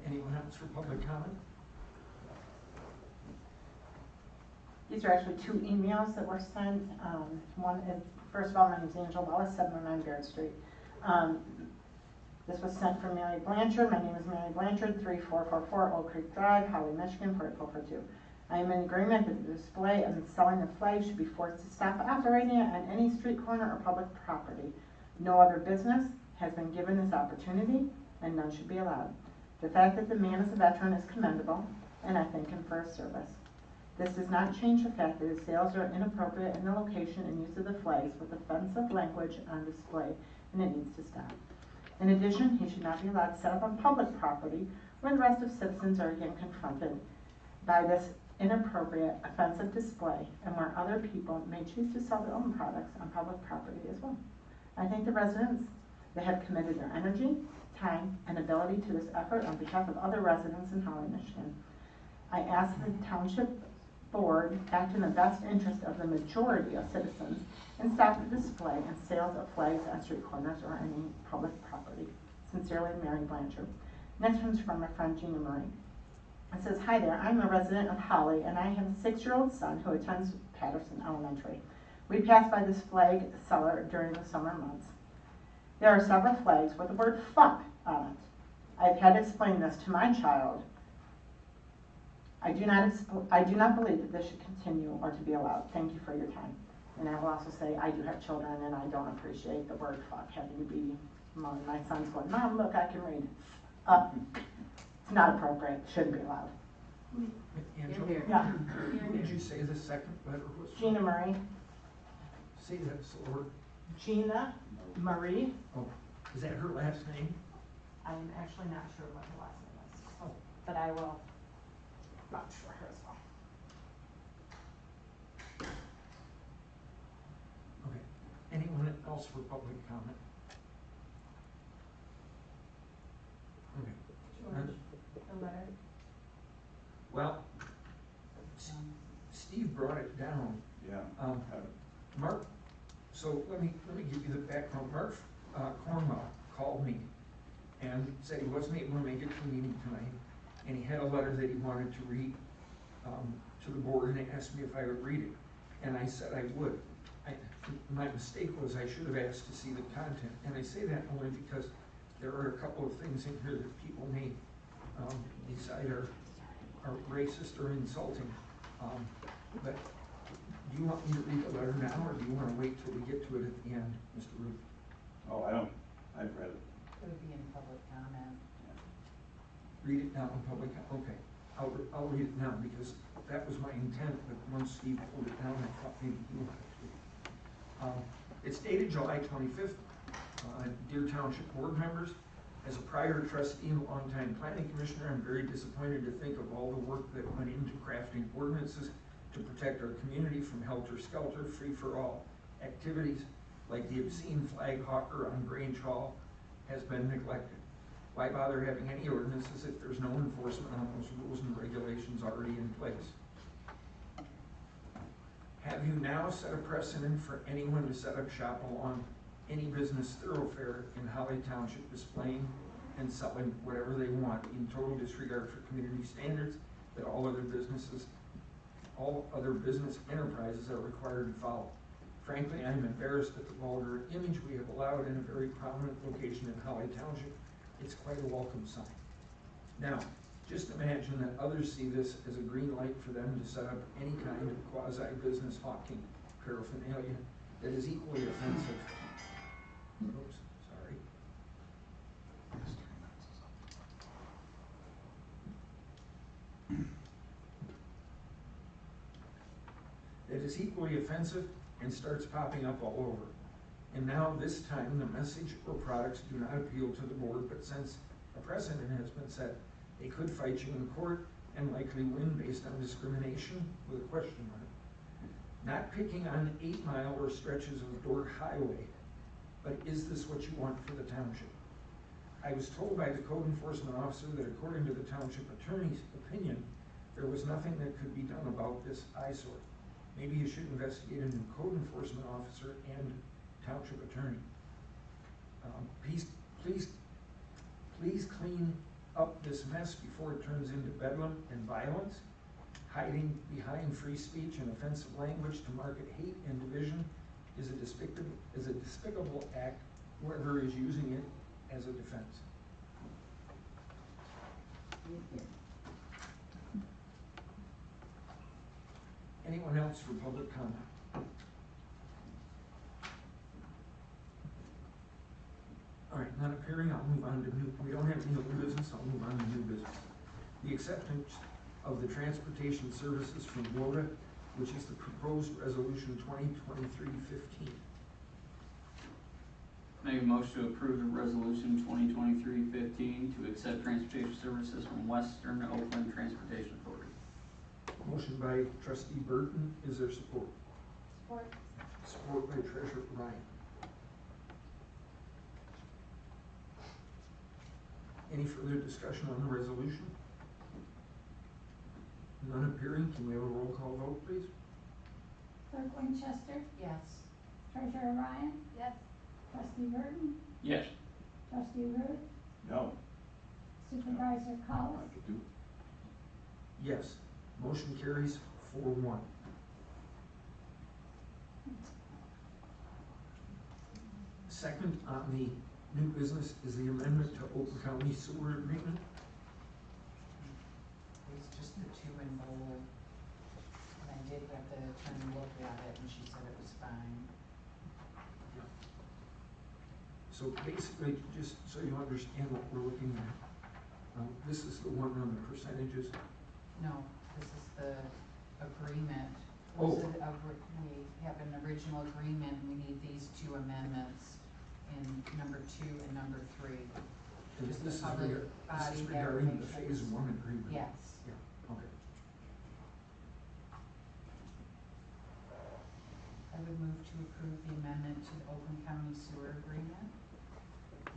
Anyone else for public comment? These are actually 2 emails that were sent. One is, first of all, my name is Angela Wallace, 709 Baird Street. This was sent from Mary Blanchard. My name is Mary Blanchard, 3444 Oak Creek Drive, Holly, Michigan, 48442. I am in agreement that the display and selling of flags should be forced to stop operating on any street corner or public property. No other business has been given this opportunity, and none should be allowed. The fact that the man is a veteran is commendable, and I thank him for his service. This does not change the fact that his sales are inappropriate in the location and use of the flags with offensive language on display, and it needs to stop. In addition, he should not be allowed to set up on public property where the rest of citizens are again confronted by this inappropriate, offensive display, and where other people may choose to sell their own products on public property as well. I thank the residents that have committed their energy, time, and ability to this effort on behalf of other residents in Holly, Michigan. I ask the Township Board act in the best interest of the majority of citizens and stop the display and sales of flags on street corners or any public property. Sincerely, Mary Blanchard. Next one's from my friend Gina Marie. It says, hi there, I'm a resident of Holly and I have a 6-year-old son who attends Patterson Elementary. We pass by this flag seller during the summer months. There are several flags with the word fuck on it. I've had to explain this to my child. I do not believe that this should continue or to be allowed. Thank you for your time. And I will also say I do have children and I don't appreciate the word fuck having to be among my son's going, Mom, look, I can read. It's not appropriate. Shouldn't be allowed. Angela? Yeah. Who did you say the second letter was? Gina Marie. Say that slower. Gina Marie. Oh, is that her last name? I'm actually not sure what her last name is. Oh. But I will vouch for her as well. Okay. Anyone else for public comment? Okay. The letter. Well, Steve brought it down. Yeah. Mark, so let me give you the background. Mark Cornwell called me and said he wasn't able to make it to the meeting tonight, and he had a letter that he wanted to read to the board, and they asked me if I would read it, and I said I would. My mistake was I should have asked to see the content, and I say that only because there are a couple of things in here that people may decide are racist or insulting. But do you want me to read the letter now, or do you want to wait till we get to it at the end, Mr. Ruth? Oh, I've read it. It would be in public comment. Read it now in public, okay. I'll read it now because that was my intent, but once Steve pulled it down, I thought maybe he wanted to. It's dated July 25th. Dear Township Board members, as a prior trustee and longtime planning commissioner, I'm very disappointed to think of all the work that went into crafting ordinances to protect our community from helter-skelter, free-for-all activities like the obscene flag hawker on Grange Hall has been neglected. Why bother having any ordinances if there's no enforcement on those rules and regulations already in place? Have you now set a precedent for anyone to set up shop along any business thoroughfare in Holly Township, displaying and selling whatever they want in total disregard for community standards that all other business enterprises are required to follow? Frankly, I am embarrassed at the vulgar image we have allowed in a very prominent location in Holly Township. It's quite a welcome sign. Now, just imagine that others see this as a green light for them to set up any kind of quasi-business hawking paraphernalia that is equally offensive. Oops, sorry. That is equally offensive and starts popping up all over. And now this time the message or products do not appeal to the board, but since a precedent has been set, they could fight you in court and likely win based on discrimination with a question mark. Not picking on 8 Mile or stretches of Dork Highway, but is this what you want for the township? I was told by the code enforcement officer that according to the township attorney's opinion, there was nothing that could be done about this eyesore. Maybe you should investigate a new code enforcement officer and township attorney. Please clean up this mess before it turns into bedlam and violence. Hiding behind free speech and offensive language to market hate and division is a despicable act, whoever is using it as a defense. Anyone else for public comment? All right, none appearing, I'll move on to we don't have any open business, I'll move on to new business. The acceptance of the transportation services from WODA, which is the proposed resolution 2023-15. Make a motion to approve the resolution 2023-15 to accept transportation services from Western Oakland Transportation Authority. Motion by trustee Burton, is there support? Support. Support by treasurer Ryan. Any further discussion on the resolution? None appearing, can we have a roll call vote, please? Clerk Winchester, Yes. Treasurer Ryan, Yes. Trustee Burton, Yes. Trustee Ruth, No. Supervisor Collins. Yes. Motion carries 4-1. Second on the new business is the amendment to Oakland County Sewer Agreement. It's just the two in bold. And I did have the attorney look at it and she said it was fine. So basically, just so you understand what we're looking at, this is the one on the percentages. No, this is the agreement. Oh. We have an original agreement and we need these two amendments in number 2 and number 3. And Just this is the public this is body regarding the definitions. phase 1 agreement. Yes. Yeah, okay. I would move to approve the amendment to the Oakland County Sewer Agreement.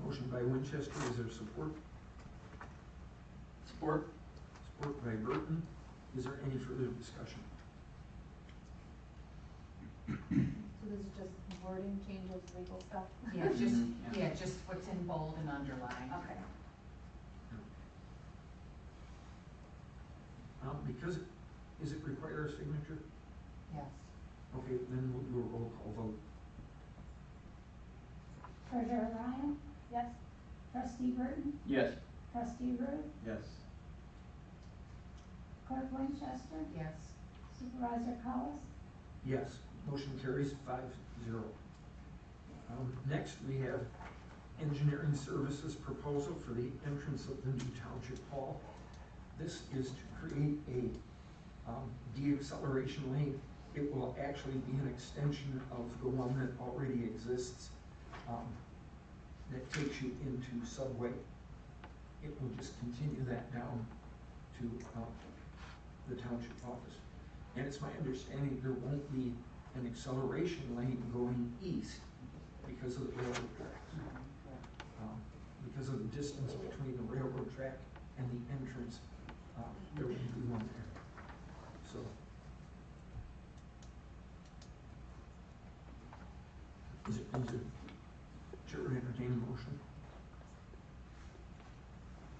Motion by Winchester, is there support? Support. Support by Burton. Is there any further discussion? So this is just wording changes, legal stuff? Yeah, just, Mhm, yeah. just what's in bold and underlined. Okay. Because, is it require a signature? Yes. Okay, then we'll do a roll call vote. Treasurer Ryan, Yes. trustee Burton, Yes. trustee Ruth, Yes. clerk Winchester, Yes. supervisor Collis, Yes, motion carries 5-0. Next, we have engineering services proposal for the entrance of the new Township Hall. This is to create a de-acceleration lane. It will actually be an extension of the one that already exists, that takes you into Subway. It will just continue that down to the Township office. And it's my understanding there won't be an acceleration lane going east because of the railroad tracks. Because of the distance between the railroad track and the entrance, there won't be one there. So, is it, Chair would entertain a motion?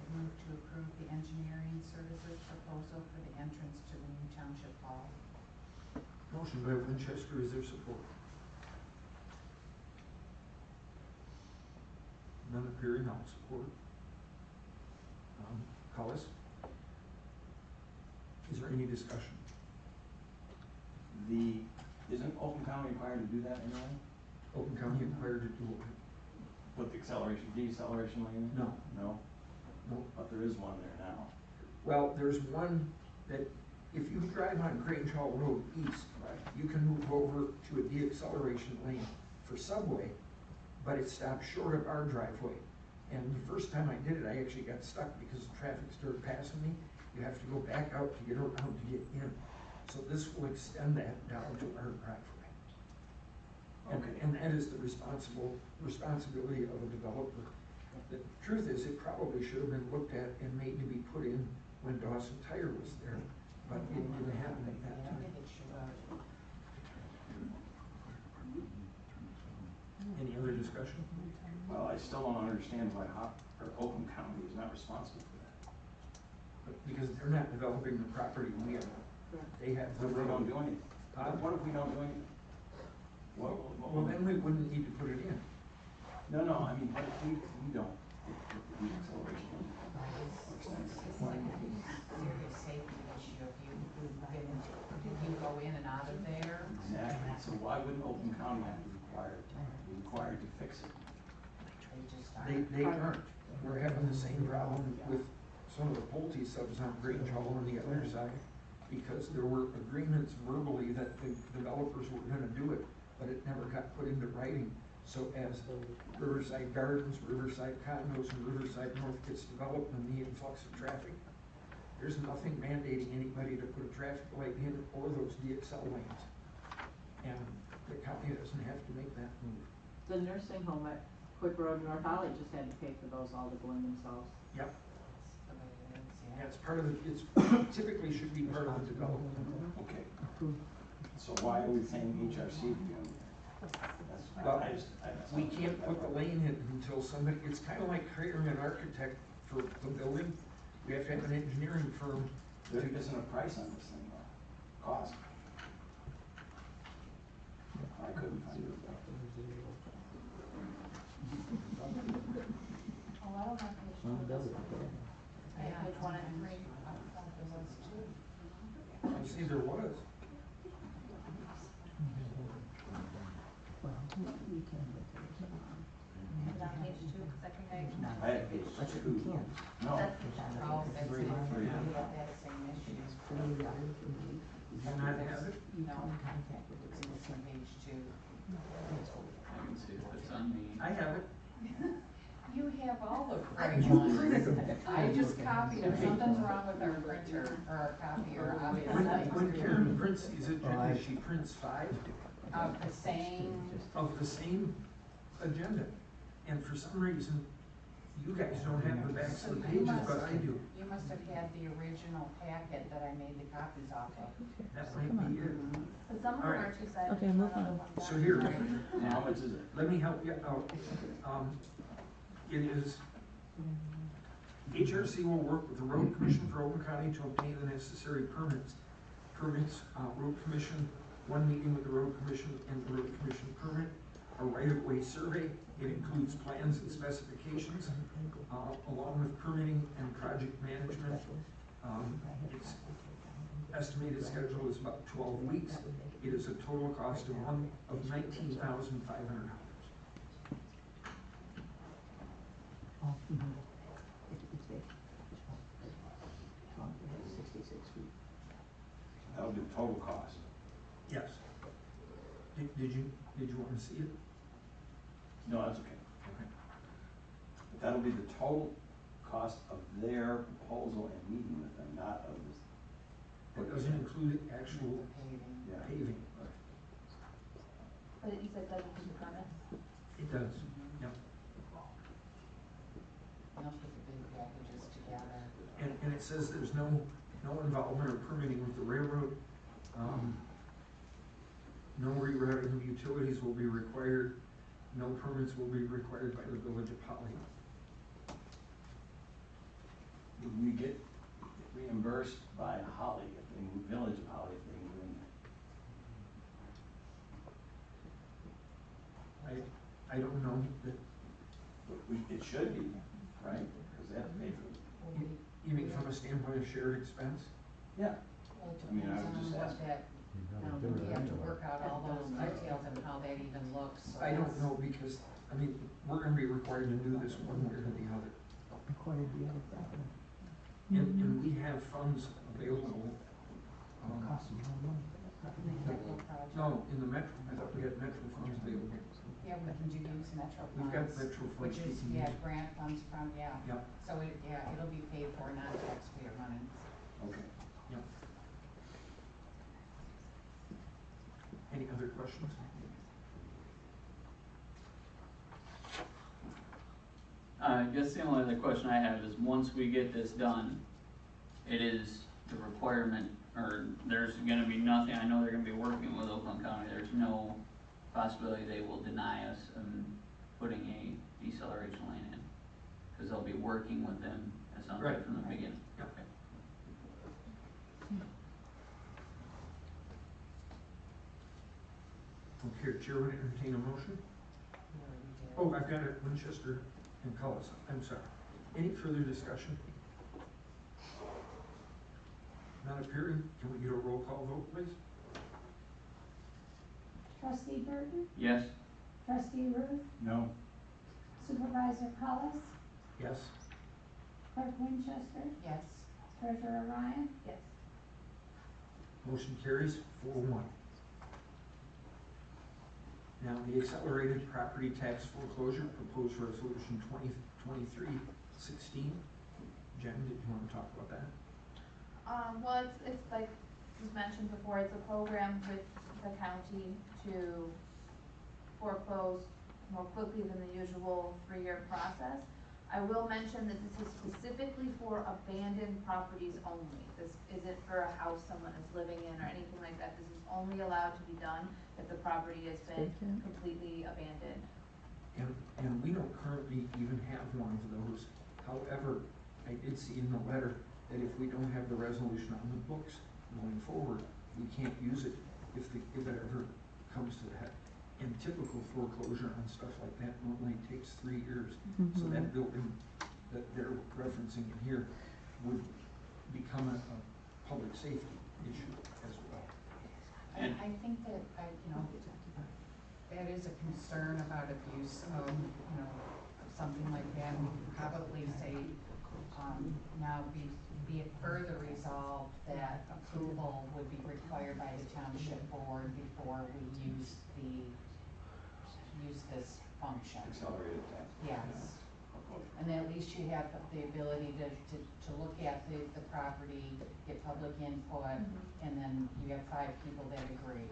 I move to approve the engineering services proposal for the entrance to the new Township Hall. Motion by Winchester, is there support? None appearing, I'll support. Collis? Is there any discussion? Isn't Oakland County required to do that anyway? Oakland County required to do it? Put the deceleration lane in? No. No? No. But there is one there now. Well, there's one that, if you drive on Grange Hall Road east, you can move over to a de-acceleration lane for Subway, but it stops short of our driveway. And the first time I did it, I actually got stuck because the traffic started passing me. You have to go back out to get around to get in. So this will extend that down to our driveway. And that is the responsibility of a developer. The truth is, it probably should have been looked at and made to be put in when Dawson Tire was there, but it didn't happen at that time. It should have. Any other discussion? Well, I still don't understand why Oakland County is not responsible for that. Because they're not developing the property we are. They have the What if we don't road. do anything? What if we don't do anything? Well, then we wouldn't need to put it in. No, I mean, what if we don't put the deceleration lane? It's like a serious safety issue. If you go in and out of there, Exactly, so why wouldn't Oakland County have to be required to fix it? they just They aren't. We're having the same problem with some of the Pulte subs on Grange Hall on the other side, because there were agreements verbally that the developers were gonna do it, but it never got put into writing. So as Riverside Gardens, Riverside Condos, and Riverside North gets developed and the influx of traffic, there's nothing mandating anybody to put a traffic light in or those DXL lanes. And the county doesn't have to make that move. The nursing home at Quick Road, North Holly just had to pay for those all to go in themselves. Yep, the way it is, yeah. that's part of the, it's typically should be part of the development. Okay. So why are we paying HRC to be on there? Well, that's we not- can't put the lane in until somebody, it's kind of like hiring an architect for the building. We have to have an engineering firm. There isn't a price on this thing, though. Cost. I couldn't find it. Oh, I don't have page two of this one. I have page 1 and 3. I thought there was two. You see, there was. Is that page 2, because I think I had page 2. No. that's page 2. Oh, that's it. Three. We had that same issue. Do you not have it? No, it's missing page 2. I can see if it's on me. I have it. You have all the right ones. I just copied them. Something's wrong with our printer, or our copier, obviously. When Karen prints these agendas, she prints 5 Of the same, of the same agenda. And for some reason, you guys don't have the backs of the pages, but I do. you must have had the original packet that I made the copies off of. That might be it. But some of them are two-sided. Okay, move some of on. them are So here, How much is it? let me help you out. It is HRC will work with the Road Commission for Oakland County to obtain the necessary permits. Road Commission, one meeting with the Road Commission and the Road Commission permit, a right-of-way survey. It includes plans and specifications, along with permitting and project management. Its estimated schedule is about 12 weeks. It is a total cost of $19,500. That'll be the total cost. Yes. Did you want to see it? No, that's okay. But that'll be the total cost of their proposal and meeting with them, not of this. It doesn't include actual Yeah. paving. But you said doesn't include the permits? It does, yeah. They'll put the big packages together. And it says there's no involvement or permitting with the railroad. No rerouting of utilities will be required. No permits will be required by the village of Holly. Would we get reimbursed by Holly, if they move, Village of Holly, if they move in? I don't know that, But it should be, right? Because they have to pay for it. you mean from a standpoint of shared expense? Yeah. Well, it I mean, I depends would on just what ask. that, we have to work out all those details and how that even looks, so I don't that's- know because, I mean, we're gonna be required to do this one way or the other. And we have funds available. Metro project. No, in the metro, I thought we had metro funds available. Yeah, we can use metro funds. We've got metro funds Which we is, can yeah, use. grant funds from, yeah. Yep. So it'll be paid for, not taxpayer money. Okay. Yep. Any other questions? I guess the only other question I have is, once we get this done, it is the requirement, or there's gonna be nothing, I know they're gonna be working with Oakland County, there's no possibility they will deny us putting a deceleration lane in, cause they'll be working with them, it sounds like, Right. from the beginning. Yep. Okay. Okay, Chair would entertain a motion? Oh, I've got it, Winchester and Cullis, I'm sorry. Any further discussion? Not appearing, can we get a roll call vote, please? Trustee Burton, Yes? trustee Ruth, No. supervisor Collis, Yes. clerk Winchester, Yes. treasurer Ryan, Yes. Motion carries 4-1. Now, the accelerated property tax foreclosure, proposed resolution 2023-16. Jen, did you want to talk about that? Well, it's like was mentioned before, it's a program with the county to foreclose more quickly than the usual 3-year process. I will mention that this is specifically for abandoned properties only. This isn't for a house someone is living in or anything like that. This is only allowed to be done if the property has been completely abandoned. And we don't currently even have one of those. However, I did see in the letter that if we don't have the resolution on the books going forward, we can't use it if it ever comes to that. And typical foreclosure on stuff like that normally takes 3 years. So that building that they're referencing in here would become a public safety issue as well. I think that, that is a concern about abuse of, of something like that. We could probably say, now be it further resolved that approval would be required by the township board before we use this function. Accelerated tax. Yes. And then at least you have the ability to look at the property, get public input, and then you have 5 people that agree.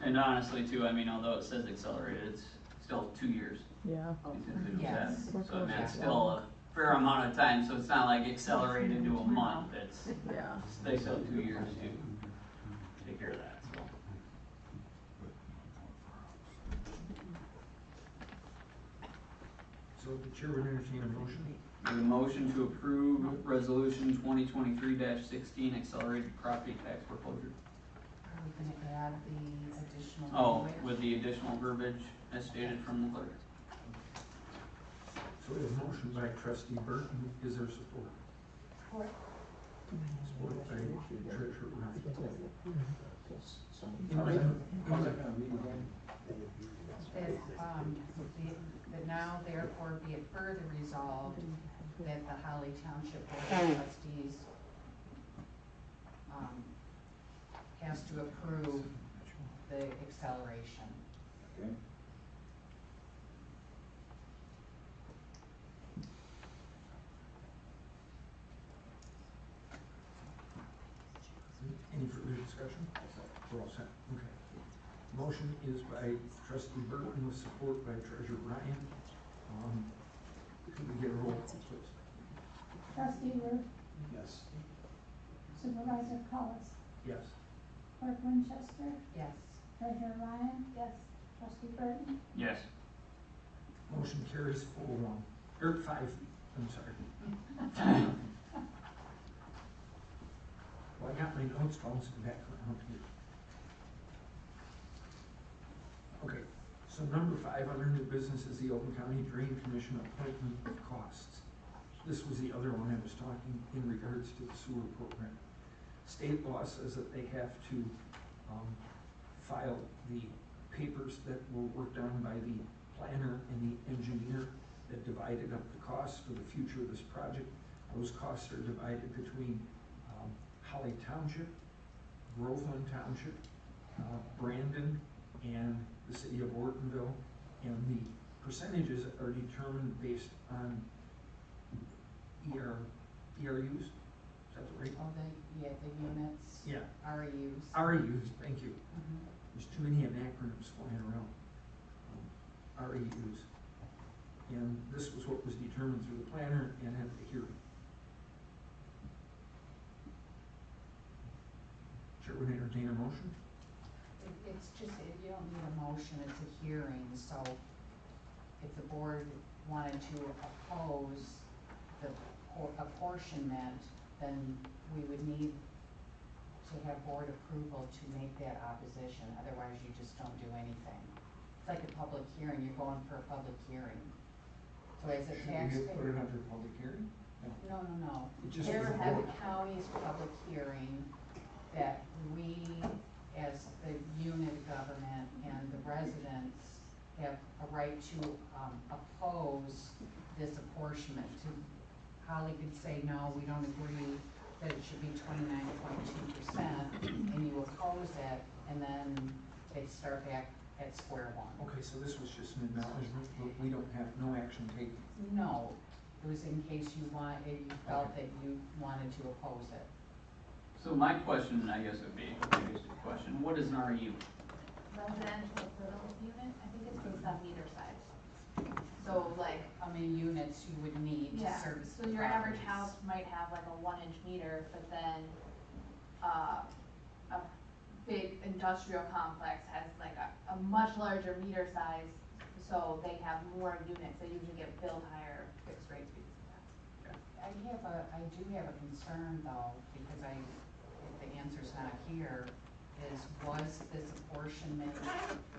And honestly too, I mean, although it says accelerated, it's still 2 years. Yeah. These individuals Yes. have. So I mean, it's still a fair amount of time, so it's not like accelerated to a month, it's, Yeah. they still 2 years to take care of that, so. So So the chair would entertain a motion. A motion to approve resolution 2023-16 accelerated property tax foreclosure. Are we gonna add the additional? Oh, language? with the additional verbiage as stated from the clerk. So we have a motion by trustee Burton. Is there support? Support. Support by treasurer Ryan. How's that gonna read again? That now therefore be it further resolved that the Holly Township Board of Trustees has to approve the acceleration. Okay. Any further discussion? We're all set. Okay. Motion is by trustee Burton with support by treasurer Ryan. Could we get a roll call, please? Trustee Ruth, Yes. Supervisor Cullis, Yes. Clerk Winchester, Yes. Treasurer Ryan. Yes. Trustee Burton. Yes. Motion carries 4-1, or 5, I'm sorry. Well, I got my notes bouncing back around here. Okay, so number 5 under new business is the Oakland County Drain Commission appointment of costs. This was the other one I was talking in regards to the sewer program. State law says that they have to file the papers that were worked on by the planner and the engineer that divided up the costs for the future of this project. Those costs are divided between Holly Township, Groveland Township, Brandon, and the city of Ortonville. And the percentages are determined based on ERUs, is that the right? Oh, the units. Yeah. RUs. REUs, thank you. Mhm. There's too many acronyms flying around. REUs. And this was what was determined through the planner and at the hearing. Chair would entertain a motion. It's just, you don't need a motion, it's a hearing, so if the board wanted to oppose the apportionment, then we would need to have board approval to make that opposition, otherwise you just don't do anything. It's like a public hearing, you're going for a public hearing. So as a Should we taxpayer. have put it under public hearing? No. It just Here, was a have vote. the county's public hearing that we, as the unit of government and the residents, have a right to oppose this apportionment. Holly could say, no, we don't agree that it should be 29.2%, and you oppose it, and then they start back at square one. Okay, so this was just an acknowledgement, but we don't have, no action taken. No, it was in case you felt that you wanted to oppose it. So my question, I guess would be, a basic question, what is an RU? Residential equivalent unit, I think it's based on meter size. So like, How many units you would need to yeah, service so the your average properties. house might have like a 1-inch meter, but then, a big industrial complex has like a much larger meter size, so they have more units, they usually get billed higher fixed rates because of that. I do have a concern though, because if the answer's not here, is was this apportionment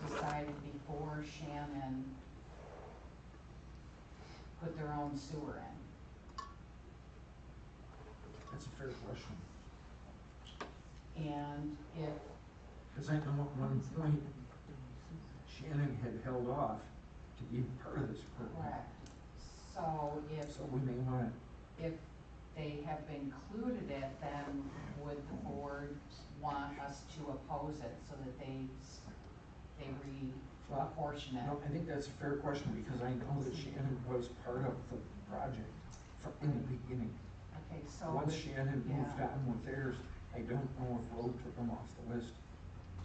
decided before Shannon put their own sewer in? That's a fair question. And if, Because I know at one point Shannon had held off to be part of this program. correct, so So we may want if they have included it, then would the board want us to oppose it so that they reapportion to, it? no, I think that's a fair question because I know that Shannon was part of the project from in the beginning. Okay, so. Once Shannon moved yeah. on with theirs, I don't know if Road took them off the list.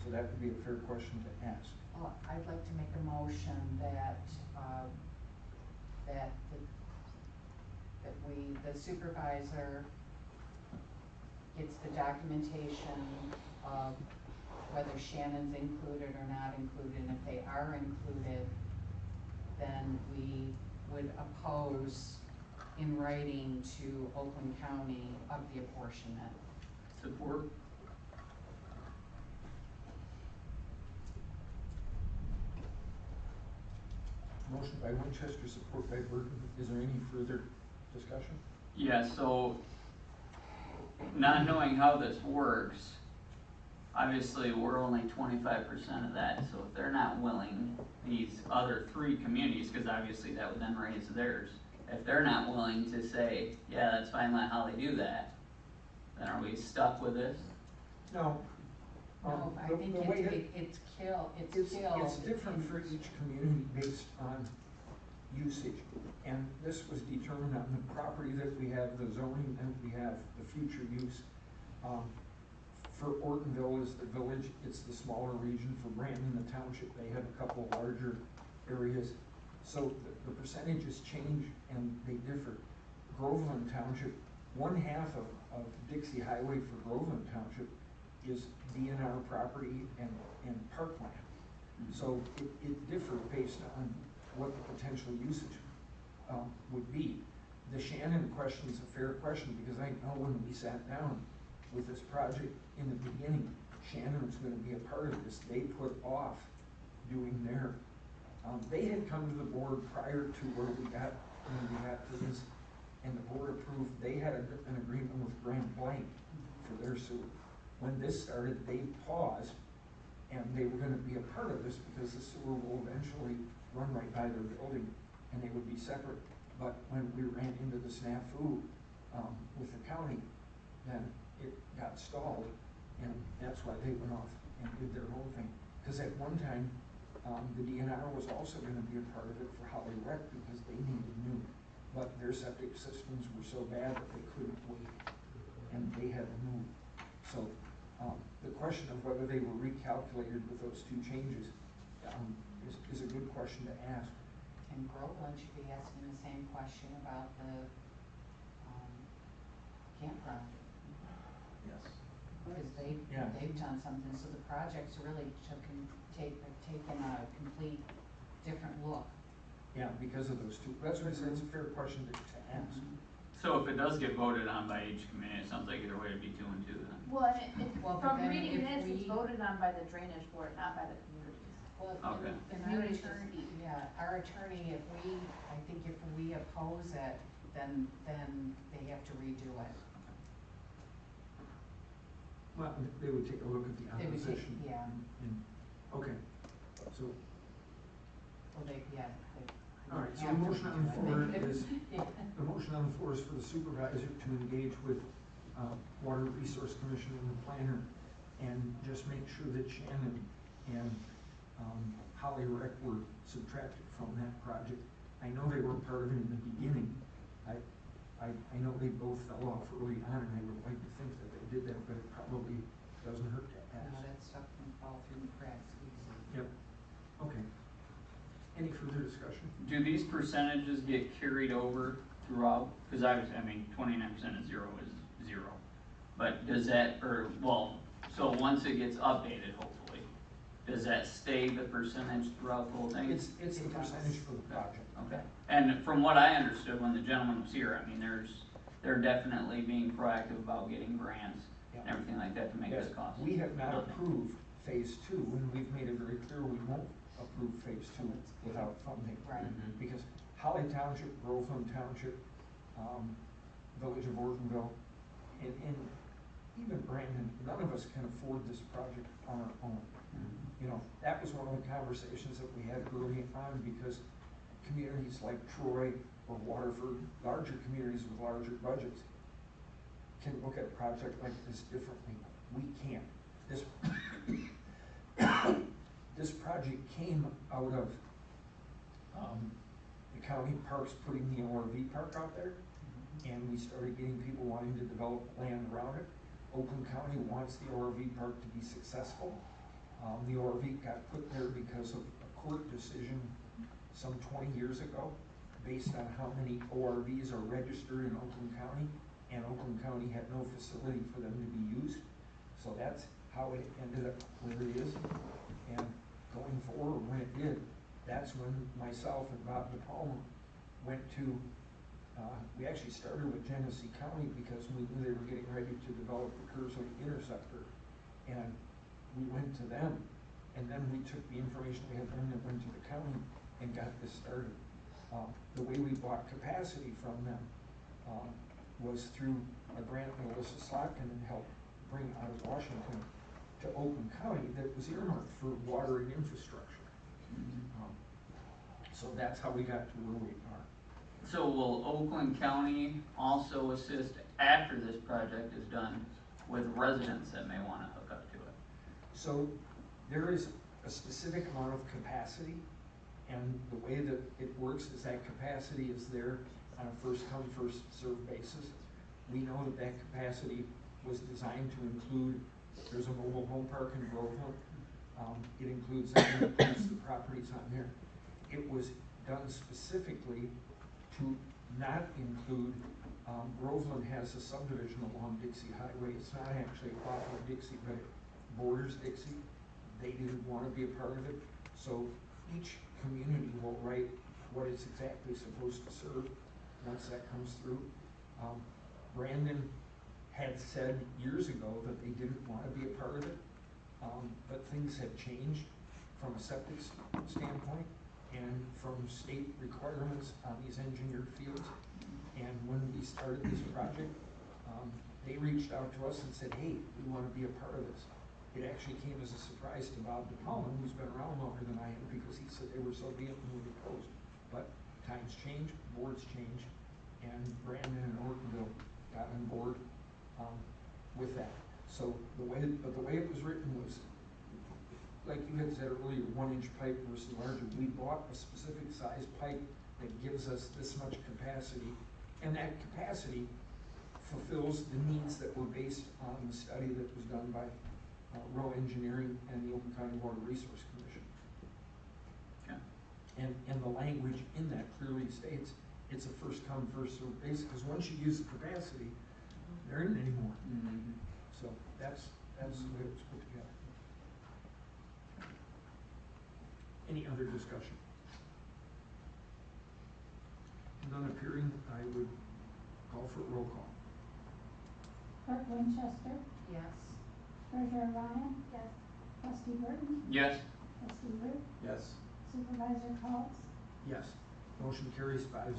So that would be a fair question to ask. Well, I'd like to make a motion that, the supervisor gets the documentation of whether Shannon's included or not included, and if they are included, then we would oppose in writing to Oakland County of the apportionment. Support? Motion by Winchester, support by Burton. Is there any further discussion? Yeah, so, not knowing how this works, obviously, we're only 25% of that, so if they're not willing, these other 3 communities, because obviously that would then raise theirs, if they're not willing to say, yeah, that's fine, let Holly do that, then are we stuck with this? No. No, I The- think the way it's It's different for each community based on usage. And this was determined on the property that we have, the zoning, and we have the future use. For Ortonville is the village, it's the smaller region. For Brandon, the township, they have a couple larger areas. So the percentages change and they differ. Groveland Township, 1/2 of Dixie Highway for Groveland Township is DNR property and parkland. So it differs based on what the potential usage would be. The Shannon question is a fair question, because I know when we sat down with this project in the beginning, Shannon was gonna be a part of this. They put off doing their, they had come to the board prior to where we got, when we got to this, and the board approved. They had an agreement with Grand Blanc for their sewer. When this started, they paused, and they were gonna be a part of this because the sewer will eventually run right by their building, and they would be separate. But when we ran into the snafu, with the county, then it got stalled, and that's why they went off and did their whole thing. Cause at one time, the DNR was also gonna be a part of it for Holly Rec because they needed new, but their septic systems were so bad that they couldn't wait, and they had to move. So, the question of whether they were recalculated with those 2 changes, is a good question to ask. And Groveland should be asking the same question about the, campground. Yes. Because Yeah. they've done something, so the project's really taken a complete different look. Yeah, because of those 2. That's why I said it's a fair question to ask. So if it does get voted on by each community, it sounds like either way it'd be 2 and 2 then. Well, and Well, but from then reading if this, it's we- voted on by the drainage board, not by the communities. Well, Okay. and our Communities attorney, speak. yeah, our attorney, I think if we oppose it, then they have to redo it. Well, they would take a look at the They would take- opposition. yeah. Okay, so, Well, all right, so the have to motion on the redo floor it. is, Yeah. the motion on the floor is for the supervisor to engage with, Water Resource Commission and the planner, and just make sure that Shannon and, Holly Rec were subtracted from that project. I know they were part of it in the beginning. I know they both fell off early on, and I would like to think that they did that, but it probably doesn't hurt to No, ask. that stuff can fall through the cracks easy. Yep, okay. Any further discussion? Do these percentages get carried over throughout? Because obviously, 29% of 0 is 0. But does that, so once it gets updated, hopefully, does that stay the percentage throughout the whole thing? It's the percentage for the project. Okay. And from what I understood when the gentleman was here, they're definitely being proactive about getting grants and everything like that to make Yes, this cost. we have not approved phase 2, and we've made it very clear we won't approve phase 2 without funding. Right. Mhm. Because Holly Township, Groveland Township, Village of Ortonville, and even Brandon, none of us can afford this project on our own. You know, that was one of the conversations that we had early on, because communities like Troy or Waterford, larger communities with larger budgets, can look at a project like this differently. We can't. This project came out of the county parks putting the ORV park out there, and we started getting people wanting to develop land around it. Oakland County wants the ORV park to be successful. The ORV got put there because of a court decision some 20 years ago, based on how many ORVs are registered in Oakland County, and Oakland County had no facility for them to be used. So that's how it ended up where it is. And going forward, when it did, that's when myself and Bob DePalma went to, we actually started with Genesee County because we knew they were getting ready to develop the Curzon Interceptor. And we went to them, and then we took the information we had from them, went to the county, and got this started. The way we bought capacity from them was through a grant Melissa Slotkin helped bring out of Washington to Oakland County that was earmarked for water and infrastructure. So that's how we got to where we are. So will Oakland County also assist after this project is done with residents that may wanna hook up to it? So there is a specific amount of capacity, and the way that it works is that capacity is there on a first come, first served basis. We know that that capacity was designed to include, there's a mobile home park in Groveland. It includes the properties on there. It was done specifically to not include, Groveland has a subdivision along Dixie Highway. It's not actually off of Dixie, but it borders Dixie. They didn't want to be a part of it. So each community will write what it's exactly supposed to serve once that comes through. Brandon had said years ago that they didn't want to be a part of it, but things have changed from a septic standpoint and from state requirements on these engineered fields. And when we started this project, they reached out to us and said, hey, we want to be a part of this. It actually came as a surprise to Bob DePalma, who's been around longer than I have, because he said they were so vehemently opposed. But times change, boards change, and Brandon and Ortonville got on board with that. So the way it was written was, like you had said earlier, 1-inch pipe versus larger. We bought a specific size pipe that gives us this much capacity, and that capacity fulfills the needs that were based on the study that was done by Rowe Engineering and the Oakland County Water Resource Commission. Okay. And the language in that clearly states it's a first come, first served basis, because once you use the capacity, there isn't any more. So that's the way it was put together. Any other discussion? None appearing, I would call for a roll call. Clerk Winchester, Yes. Treasurer Ryan. Yes. Trustee Burton, Yes. Trustee Root, Yes. Supervisor Cullis. Yes. Motion carries 5-0.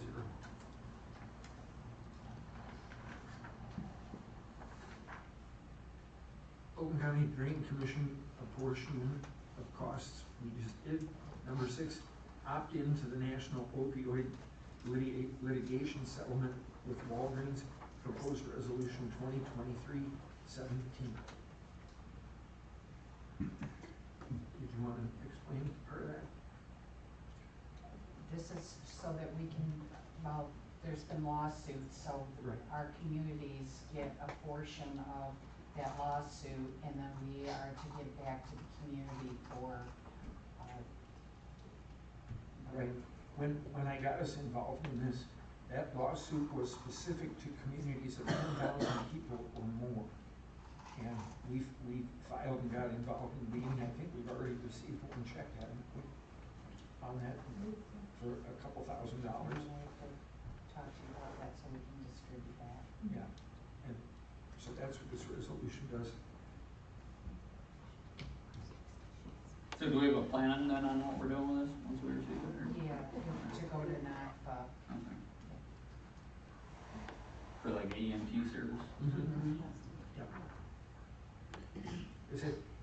Oakland County Drain Commission apportionment of costs, we just did. Number 6, opt into the National Opioid Litigation Settlement with Walgreens, proposed resolution 2023-17. Did you want to explain part of that? This is so that we can, well, there's been lawsuits, so Right. our communities get a portion of that lawsuit, and then we are to give back to the community for, Right. When I got us involved in this, that lawsuit was specific to communities of 10,000 people or more. And we filed and got involved in the meeting. I think we've already received one check, haven't we, on that for a couple $1,000. we have to talk to you about that so we can distribute that. Yeah. And so that's what this resolution does. So do we have a plan then on what we're doing with this, once we receive it, or? Yeah, to go to NACFA. Okay. For like EMT service? Yep.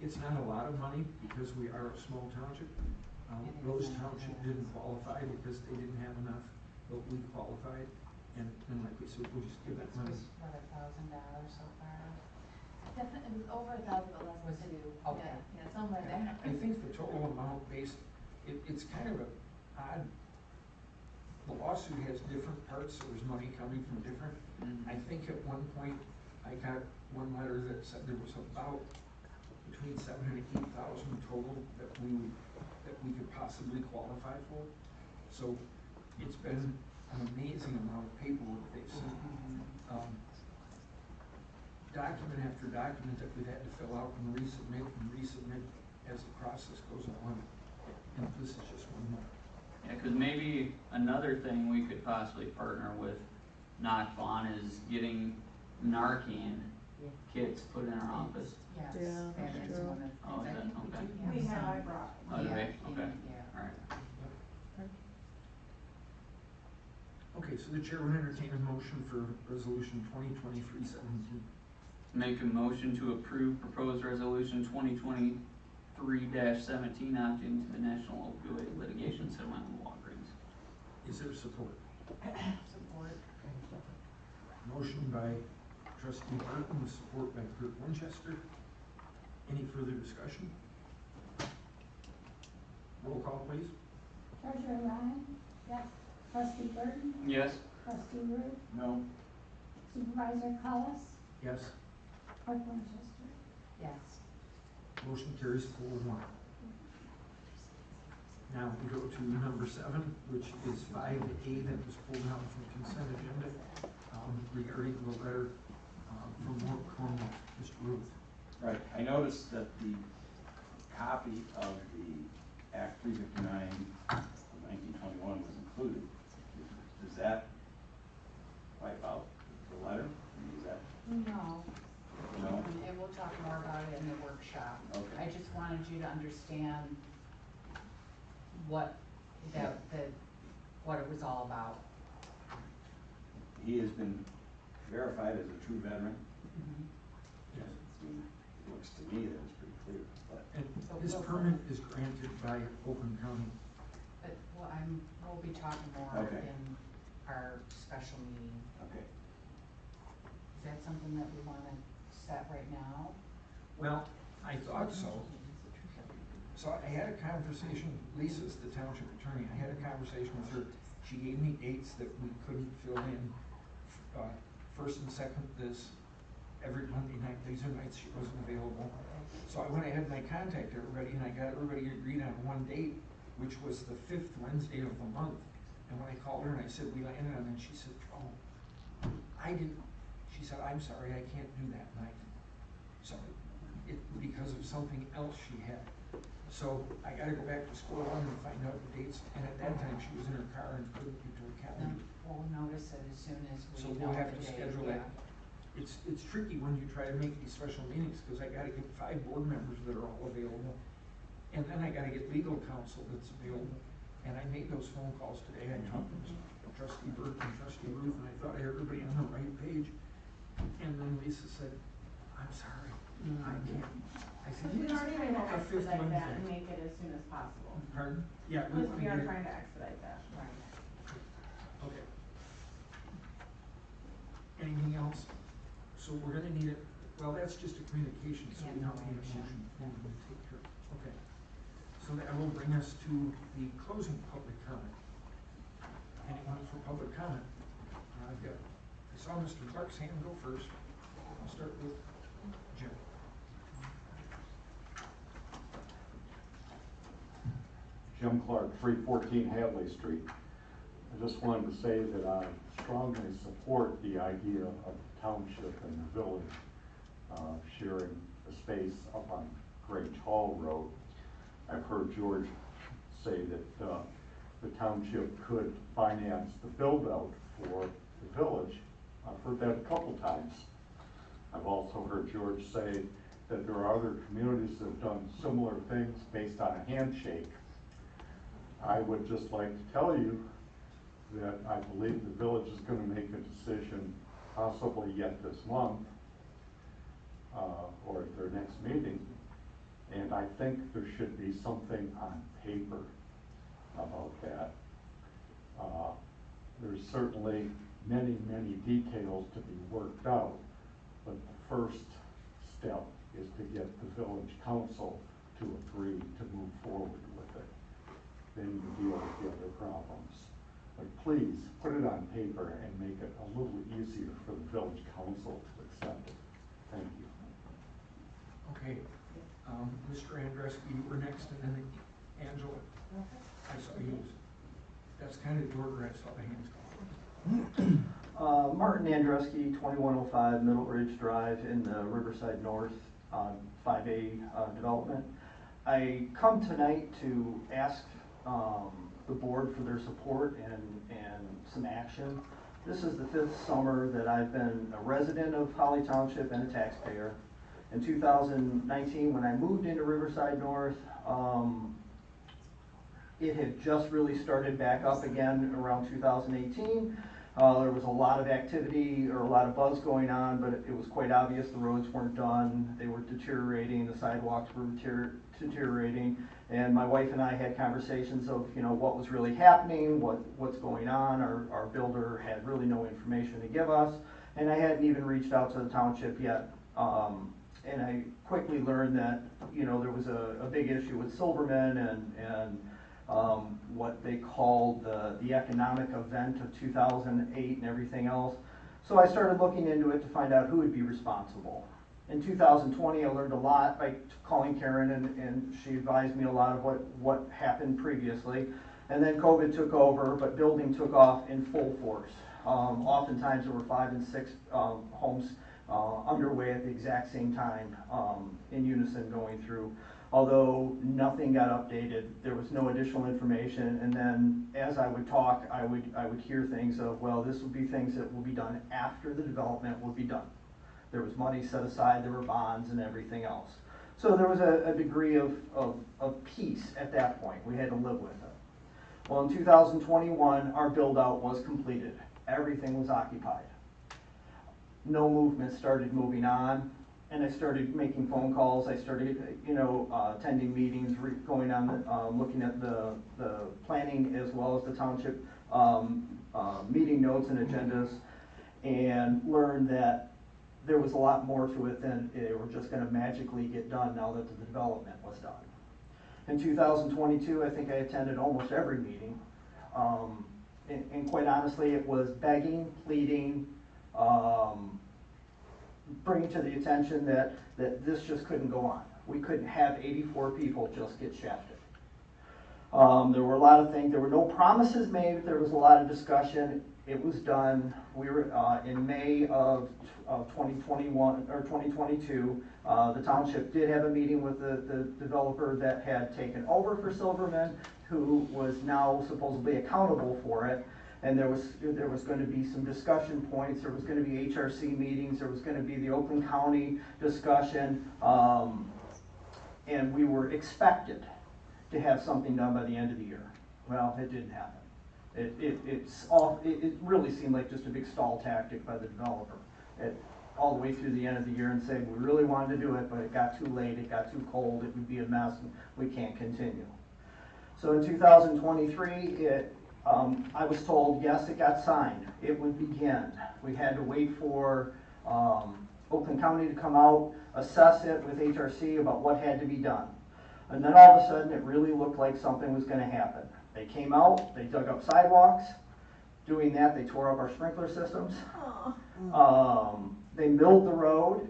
It's not a lot of money because we are a small township. Rose Township didn't qualify because they didn't have enough, but we qualified. And like we said, we'll just give that money. It was, what, $1,000 so far? Definitely, it was over 1,000, but less Was than it? 2. Okay. Yeah, somewhere there. I think the total amount based, it's kind of a odd, the lawsuit has different parts, so there's money coming from different. I think at one point, I got one letter that said there was about between 7,000 and 8,000 total that we could possibly qualify for. So it's been an amazing amount of paperwork they've sent. Document after document that we've had to fill out and resubmit as the process goes on. And this is just one more. Yeah, cause maybe another thing we could possibly partner with Knock on is getting Narcan kits put in our office. Yes, Yeah, that that's is true. one of the Oh, things. is I think that- we do We have have, I some. brought. Oh, do Yeah, they? in- Okay. Yeah. Alright. Okay, so the chair would entertain a motion for resolution 2023-17. Make a motion to approve proposed resolution 2023-17 opting to the National Opioid Litigation Settlement with Walgreens. Is there support? Support. Motion by trustee Burton with support by clerk Winchester. Any further discussion? Roll call, please. Treasurer Ryan? Yes. Trustee Burton? Yes? Trustee Root? No, Supervisor Collis? Yes. Clerk Winchester? Yes. Motion carries 4-1. Now we go to number 7, which is 5A that was pulled out from consent agenda regarding the letter from Mr. Ruth. right, I noticed that the copy of the Act 359 of 1921 was included. Does that wipe out the letter? Is that, No. no? And we'll talk more about it in the workshop. Okay. I just wanted you to understand what what it was all about. He has been verified as a true veteran. Yes. I mean, it looks to me that it's pretty clear, but, And his permit is granted by Oakland County. But we'll be talking more Okay. in our special meeting. okay. Is that something that we wanna set right now? Well, I thought so. So I had a conversation, Lisa's the township attorney, I had a conversation with her. She gave me dates that we couldn't fill in, first and second every Monday night. These are nights she wasn't available. So I went ahead and I contacted everybody and I got everybody agreed on one date, which was the 5th Wednesday of the month. And when I called her and I said, we landed on it, she said, oh, she said, I'm sorry, I can't do that night. So, because of something else she had. So I gotta go back to square one and find out the dates, and at that time, she was in her car and couldn't get to her Then calendar. we'll notice it as soon as So we we'll know have the to date, schedule yeah. that. It's tricky when you try to make these special meetings, cause I gotta get 5 board members that are all available. And then I gotta get legal counsel that's available. And I made those phone calls today, I talked to trustee Burke and trustee Ruth, and I thought I had everybody on the right page. And then Lisa said, I'm sorry, I can't. I said, We "Yes, already been able to the 5th expedite that and Wednesday." make it as soon as possible. Pardon? Yeah. Because we are did. trying to expedite that. Right. Okay. Anything else? So we're gonna need it, well, that's just a communication, so we Yeah, don't need a motion. motion. We're gonna take care of it. Okay. So that will bring us to the closing public comment. Anyone for public comment? I saw Mr. Clark's hand go first. I'll start with Jim. Jim Clark, 314 Hadley Street. I just wanted to say that I strongly support the idea of the township and the village sharing the space up on Grange Hall Road. I've heard George say that the township could finance the build-out for the village. I've heard that a couple times. I've also heard George say that there are other communities that have done similar things based on a handshake. I would just like to tell you that I believe the village is going to make a decision possibly yet this month or at their next meeting. And I think there should be something on paper about that. There's certainly many, many details to be worked out, but the first step is to get the village council to agree to move forward with it. Then you deal with the other problems. But please, put it on paper and make it a little easier for the village council to accept it. Thank you. Okay. Mr. Andreski, you were next, and then Angela. I saw you. That's kind of the order I saw the hands go. Martin Andreski, 2105 Middle Ridge Drive in the Riverside North 5A development. I come tonight to ask the board for their support and some action. This is the 5th summer that I've been a resident of Holly Township and a taxpayer. In 2019, when I moved into Riverside North, it had just really started back up again around 2018. There was a lot of activity or a lot of buzz going on, but it was quite obvious the roads weren't done. They were deteriorating, the sidewalks were deteriorating, and my wife and I had conversations of, you know, what was really happening, what's going on. Our builder had really no information to give us, and I hadn't even reached out to the township yet. And I quickly learned that, you know, there was a big issue with Silverman and what they called the economic event of 2008 and everything else. So I started looking into it to find out who would be responsible. In 2020, I learned a lot by calling Karen, and she advised me a lot of what happened previously. And then COVID took over, but building took off in full force. Oftentimes there were 5 and 6 homes underway at the exact same time, in unison going through. Although nothing got updated, there was no additional information, and then as I would talk, I would hear things of, well, this would be things that will be done after the development will be done. There was money set aside, there were bonds and everything else. So there was a degree of peace at that point. We had to live with it. Well, in 2021, our build out was completed. Everything was occupied. No movement started moving on. And I started making phone calls. I started, you know, attending meetings, going on, looking at the planning as well as the township meeting notes and agendas, and learned that there was a lot more to it than it were just going to magically get done now that the development was done. In 2022, I think I attended almost every meeting, and quite honestly, it was begging, pleading, bringing to the attention that this just couldn't go on. We couldn't have 84 people just get shafted. There were a lot of things, there were no promises made, but there was a lot of discussion. It was done. We were in May of 2021 or 2022. The township did have a meeting with the developer that had taken over for Silverman, who was now supposedly accountable for it. And there was going to be some discussion points. There was going to be HRC meetings. There was going to be the Oakland County discussion, and we were expected to have something done by the end of the year. Well, it didn't happen. It really seemed like just a big stall tactic by the developer. All the way through the end of the year, and saying we really wanted to do it, but it got too late. It got too cold. It would be a mess. And we can't continue. So in 2023, I was told, yes, it got signed. It would begin. We had to wait for Oakland County to come out, assess it with HRC about what had to be done. And then all of a sudden, it really looked like something was going to happen. They came out, they dug up sidewalks. Doing that, they tore up our sprinkler systems. They milled the road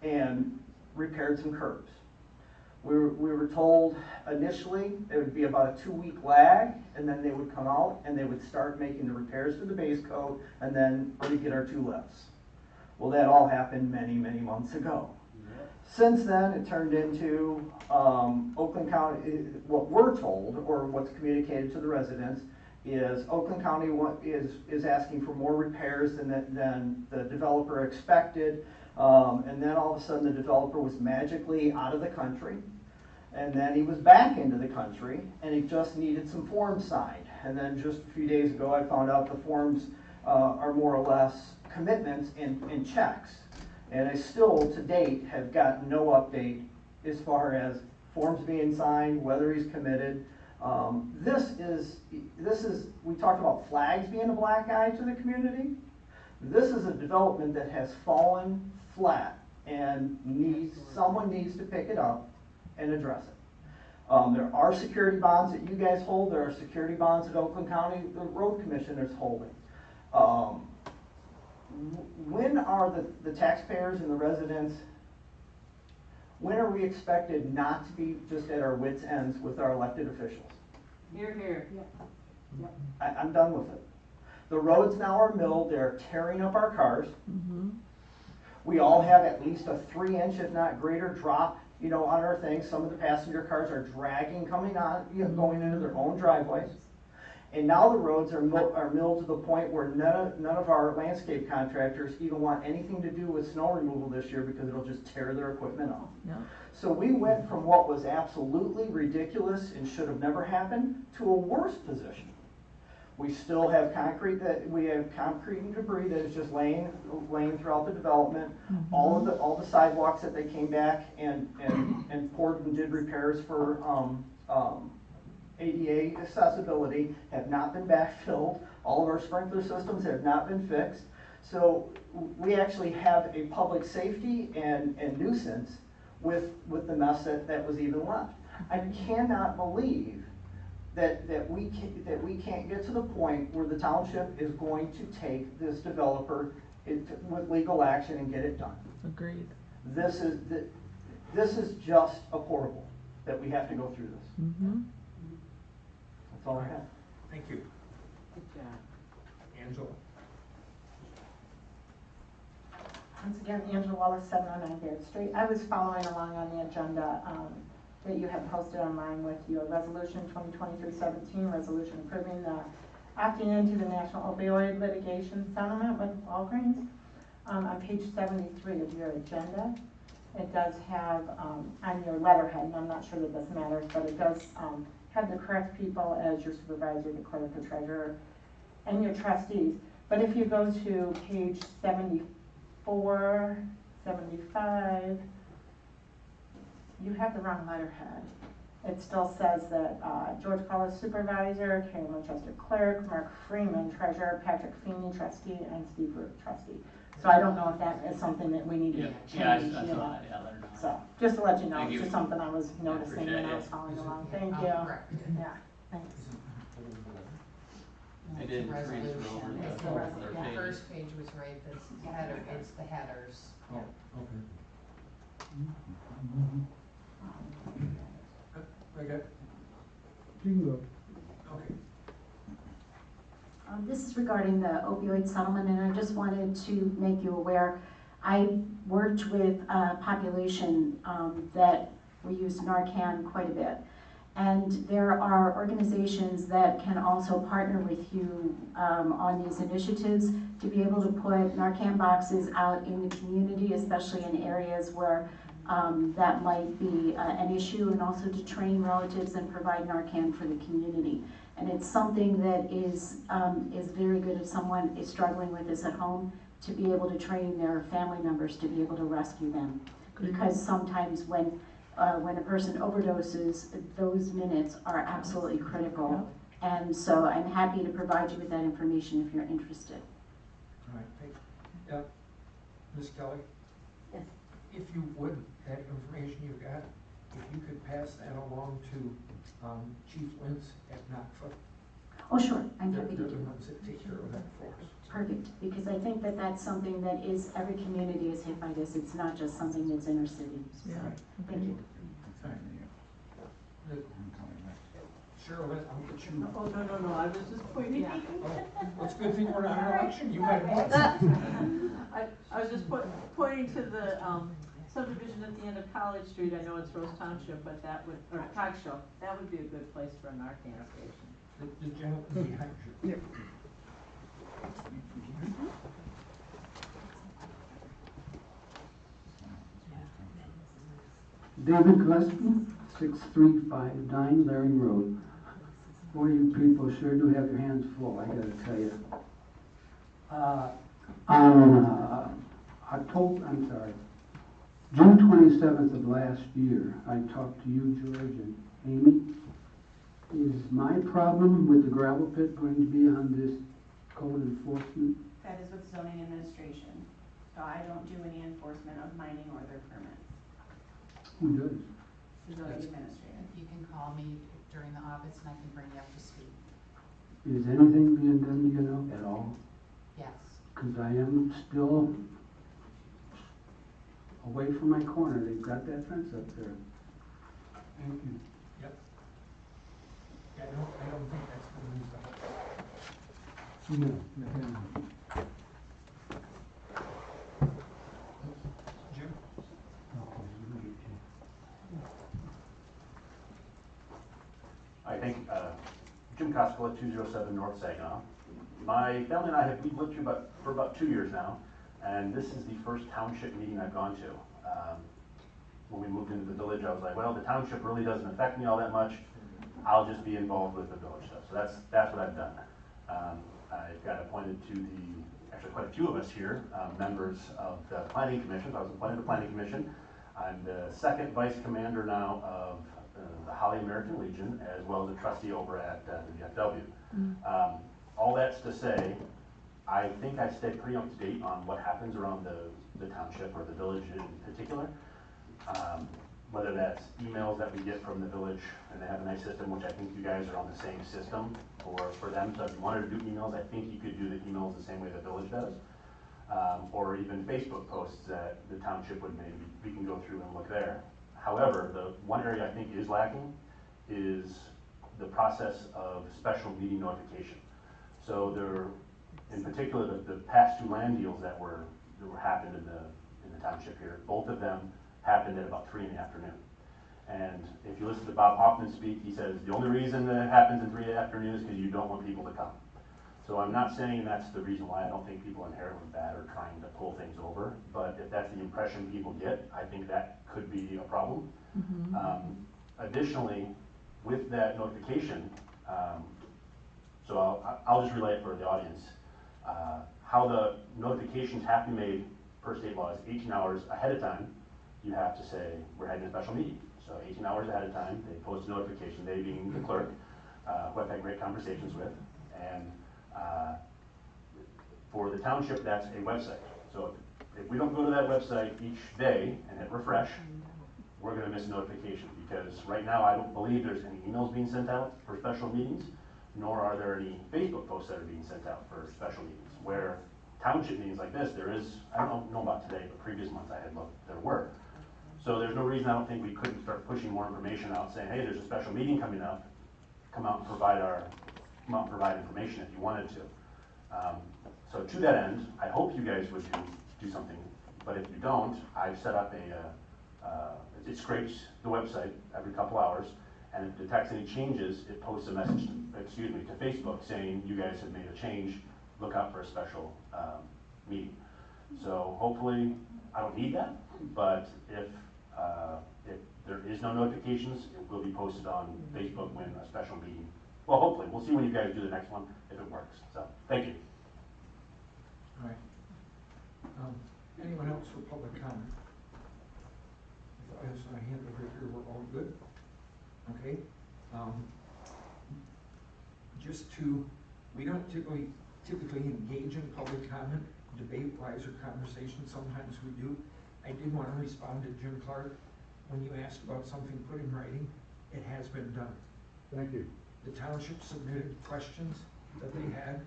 and repaired some curbs. We were told initially it would be about a 2-week lag, and then they would come out and they would start making the repairs to the base coat, and then we'd get our 2 lifts. Well, that all happened many, many months ago. Since then, it turned into Oakland County, what we're told, or what's communicated to the residents, is Oakland County is asking for more repairs than the developer expected, and then all of a sudden the developer was magically out of the country, and then he was back into the country, and he just needed some forms signed. And then just a few days ago, I found out the forms are more or less commitments and checks. And I still, to date, have gotten no update as far as forms being signed, whether he's committed. This is, we talked about flags being a black eye to the community. This is a development that has fallen flat and someone needs to pick it up and address it. There are security bonds that you guys hold. There are security bonds that Oakland County, the road commissioner, is holding. When are the taxpayers and the residents, when are we expected not to be just at our wits' ends with our elected officials? Here, here. I'm done with it. The roads now are milled. They're tearing up our cars. We all have at least a 3-inch, if not greater, drop you know, on our things, some of the passenger cars are dragging, coming on, you know, going into their own driveways. And now the roads are milled to the point where none of our landscape contractors even want anything to do with snow removal this year because it'll just tear their equipment off. Yeah. So we went from what was absolutely ridiculous and should have never happened to a worse position. We still have concrete and debris that is just laying throughout the development. All the sidewalks that they came back and poured and did repairs for ADA accessibility have not been backfilled. All of our sprinkler systems have not been fixed. So we actually have a public safety and nuisance with the mess that was even left. I cannot believe that we can't get to the point where the township is going to take this developer with legal action and get it done. Agreed. This is just horrible that we have to go through this. Mm-hmm. That's all I have. Thank you. Good job. Angela? Once again, Angela Wallace, 709 Baird Street. I was following along on the agenda that you have posted online with your resolution 2023-17, resolution approving the opting into the national opioid litigation settlement with Walgreens. On page 73 of your agenda, it does have on your letterhead, and I'm not sure that this matters, but it does have the correct people as your supervisor, the clerk, the treasurer, and your trustees. But if you go to page 74, 75, you have the wrong letterhead. It still says that George Collis, supervisor, Karen Winchester, clerk, Mark Freeman, treasurer, Patrick Feeney, trustee, and Steve Root, trustee. So I don't know if that is something that we need to change. That's what I let her know. So, just to let you know, Thank it's you. just something I was noticing when appreciate I it. was following along. Thank I'll you. correct it. Yeah, thanks. I It's didn't a transfer resolution. over It's the the other the page. first page was right, the header, it's the headers. Oh, okay. I got, okay. This is regarding the opioid settlement, and I just wanted to make you aware, I worked with a population that we use Narcan quite a bit. And there are organizations that can also partner with you on these initiatives to be able to put Narcan boxes out in the community, especially in areas where that might be an issue, and also to train relatives and provide Narcan for the community. And it's something that is very good if someone is struggling with this at home, to be able to train their family members to be able to rescue them. Because sometimes when a person overdoses, those minutes are absolutely critical. And so I'm happy to provide you with that information if you're interested. All right, thank you. Yeah, Ms. Kelly? Yes. If you would, that information you got, if you could pass that along to Chief Lentz at Knoxville. Oh, sure, I'm They're happy to the do that. ones that take care of that for us. Perfect, because I think that that's something that is, every community is hit by this. It's not just something that's inner city. Yeah. Thank you. All right. Cheryl, I'll get you. Oh, no, I was just pointing. Oh, well, it's a good thing we're not in an election, you might have won. I was just pointing to the subdivision at the end of College Street. I know it's Rose Township, but that would, or Cog Show, that would be a good place for a Narcan station. The gentleman behind you. Here. David Gillespie, 6359 Laring Road. Boy, you people sure do have your hands full, I gotta tell you. June 27th of last year, I talked to you, George, and Amy. Is my problem with the gravel pit going to be on this code enforcement? That is with zoning administration. So I don't do any enforcement of mining or their permits. Who does? The zoning administrator. You can call me during the office and I can bring you up to speed. Is anything being done, do you know, at all? Yes. Because I am still away from my corner. They've got that fence up there. Thank you. Yep. Yeah, I don't think that's gonna lose the house. No. Jim? Coskela, 207 North Saginaw. My family and I we've lived here for about 2 years now, and this is the first township meeting I've gone to. When we moved into the village, I was like, well, the township really doesn't affect me all that much. I'll just be involved with the village stuff. So that's what I've done. I got appointed to actually quite a few of us here, members of the planning commission. I was appointed to the planning commission. I'm the second vice commander now of the Holly American Legion, as well as a trustee over at the VFW. All that's to say, I think I stay pretty up to date on what happens around the township or the village in particular. Whether that's emails that we get from the village, and they have a nice system, which I think you guys are on the same system for them. So if you wanted to do emails, I think you could do the emails the same way the village does. Or even Facebook posts that the township would maybe, we can go through and look there. However, the one area I think is lacking is the process of special meeting notification. So there, in particular, the past 2 land deals that happened in the township here, both of them happened at about 3 in the afternoon. And if you listen to Bob Hoffman speak, he says the only reason that it happens in 3 in the afternoon is because you don't want people to come. So I'm not saying that's the reason why. I don't think people inherently bad are trying to pull things over, but if that's the impression people get, I think that could be a problem. Additionally, with that notification, so I'll just relay it for the audience. How the notifications have to be made per state law is 18 hours ahead of time. You have to say, we're having a special meeting. So 18 hours ahead of time, they post a notification, they being the clerk, who I've had great conversations with. And for the township, that's a website. So if we don't go to that website each day and hit refresh, we're gonna miss a notification, because right now I don't believe there's any emails being sent out for special meetings, nor are there any Facebook posts that are being sent out for special meetings. Where township meetings like this, there is, I don't know about today, but previous months I had looked, there were. So there's no reason I don't think we couldn't start pushing more information out, saying, hey, there's a special meeting coming up, come out and provide information if you wanted to. So to that end, I hope you guys would do something, but if you don't, I've set up it scrapes the website every couple hours, and if it detects any changes, it posts a message to Facebook saying you guys have made a change, look out for a special meeting. So hopefully, I don't need that, but if there is no notifications, it will be posted on Facebook when a special meeting, well, hopefully, we'll see when you guys do the next one, if it works. So, thank you. All right. Anyone else for public comment? If I have my hand over here, we're all good? Okay. We don't typically engage in public comment, debate-wise or conversation. Sometimes we do. I did want to respond to Jim Clark. When you asked about something put in writing, it has been done. Thank you. The township submitted questions that they had,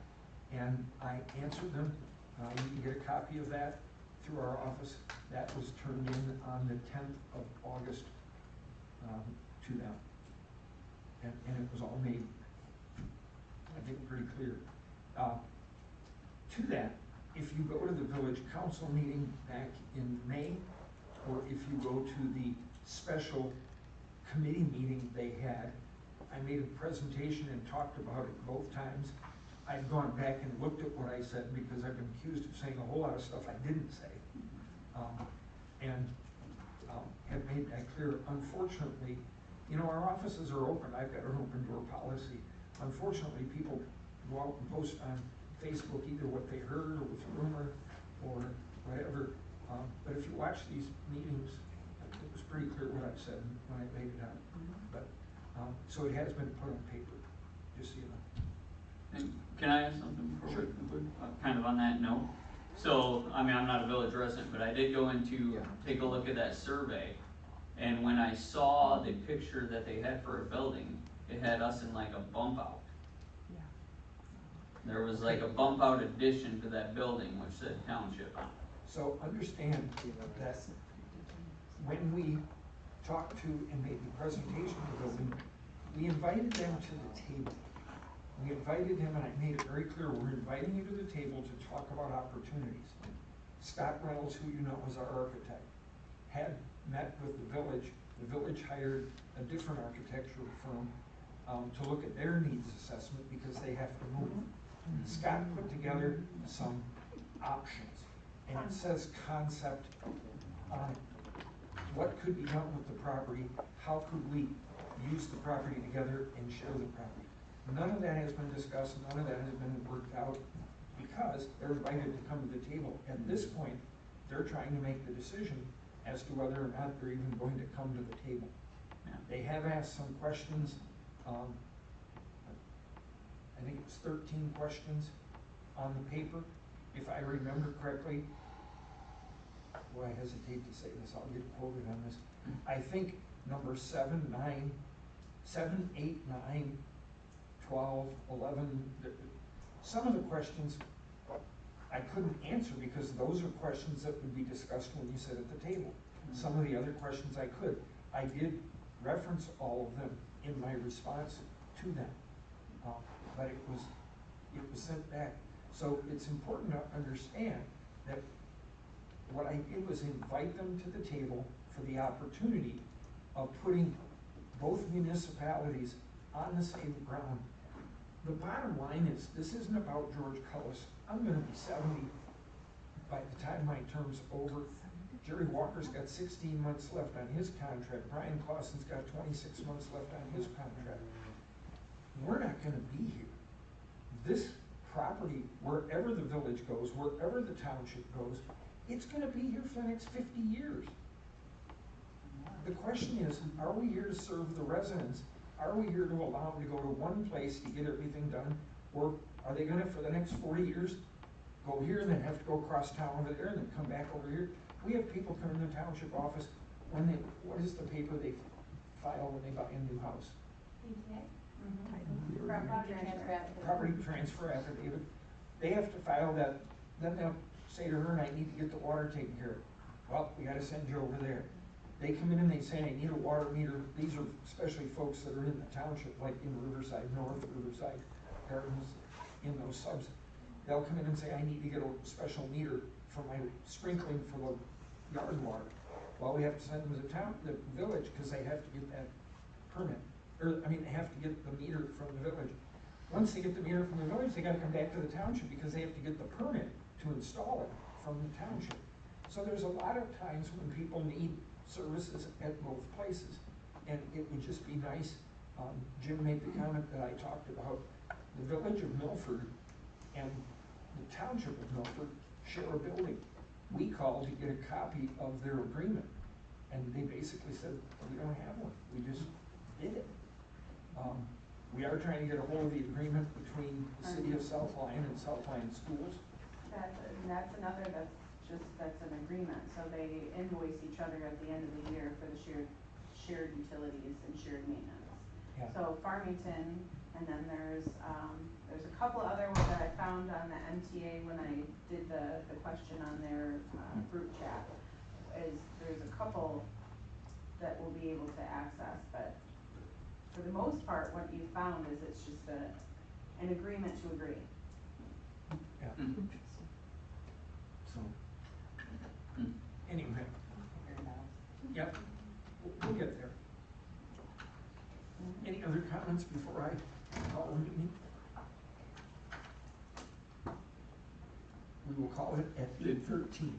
and I answered them. You can get a copy of that through our office. That was turned in on the 10th of August to them. And it was all made, I think, pretty clear. To that, if you go to the village council meeting back in May, or if you go to the special committee meeting they had, I made a presentation and talked about it both times. I've gone back and looked at what I said, because I've been accused of saying a whole lot of stuff I didn't say. Have made that clear. Unfortunately, our offices are open. I've got an open door policy. Unfortunately, people go out and post on Facebook either what they heard or with rumor or whatever. But if you watch these meetings, it was pretty clear what I said when I laid it out. But so it has been put on paper, just so you know. And can I ask something before we conclude? Kind of on that note. So, I'm not a village resident, but I did go in to take a look at that survey. And when I saw the picture that they had for a building, it had us in like a bump out. There was like a bump out addition to that building which said township on it. So understand that when we talked to and made the presentation to the building, we invited them to the table. We invited him, and I made it very clear, we're inviting you to the table to talk about opportunities. Scott Reynolds, who you know was our architect, had met with the village. The village hired a different architectural firm to look at their needs assessment because they have to move. Scott put together some options, and it says concept on it. What could be done with the property? How could we use the property together and share the property? None of that has been discussed, none of that has been worked out, because they're invited to come to the table. At this point, they're trying to make the decision as to whether or not they're even going to come to the table. Yeah. They have asked some questions, I think it's 13 questions on the paper, if I remember correctly. Boy, I hesitate to say this, I'll get quoted on this. I think number 7, 9, 7, 8, 9, 12, 11, some of the questions I couldn't answer because those are questions that would be discussed when you sit at the table. Some of the other questions I could. I did reference all of them in my response to them, but it was sent back. So it's important to understand that what I did was invite them to the table for the opportunity of putting both municipalities on the same ground. The bottom line is, this isn't about George Cullis. I'm gonna be 70 by the time my term's over. Jerry Walker's got 16 months left on his contract. Brian Clausen's got 26 months left on his contract. We're not gonna be here. This property, wherever the village goes, wherever the township goes, it's gonna be here for the next 50 years. The question is, are we here to serve the residents? Are we here to allow them to go to one place to get everything done? Or are they gonna, for the next 40 years, go here and then have to go across town over there and then come back over here? We have people come in the township office when they, what is the paper they file when they buy a new house? Property transfer affidavit. They have to file that, then they'll say to her, and I need to get the water taken care of. Well, we gotta send you over there. They come in and they say, I need a water meter. These are especially folks that are in the township, like in Riverside North, Riverside Gardens, in those subs. They'll come in and say, I need to get a special meter for my sprinkling for the yard water. Well, we have to send them to the village, because they have to get that permit. Or, I mean, they have to get the meter from the village. Once they get the meter from the village, they gotta come back to the township, because they have to get the permit to install it from the township. So there's a lot of times when people need services at both places. And it would just be nice, Jim made the comment that I talked about, the village of Milford and the township of Milford share a building. We called to get a copy of their agreement, and they basically said, we don't have one, we just did it. We are trying to get a hold of the agreement between the city of South Lyon and South Lyon Schools. That's an agreement, so they invoice each other at the end of the year for the shared utilities and shared maintenance. Yeah. So Farmington, and then there's a couple other ones that I found on the MTA when I did the question on their group chat, there's a couple that we'll be able to access, but for the most part, what you found is it's just an agreement to agree. Yeah. So, anyway, yep, we'll get there. Any other comments before I call the meeting? We will call it at 8:13.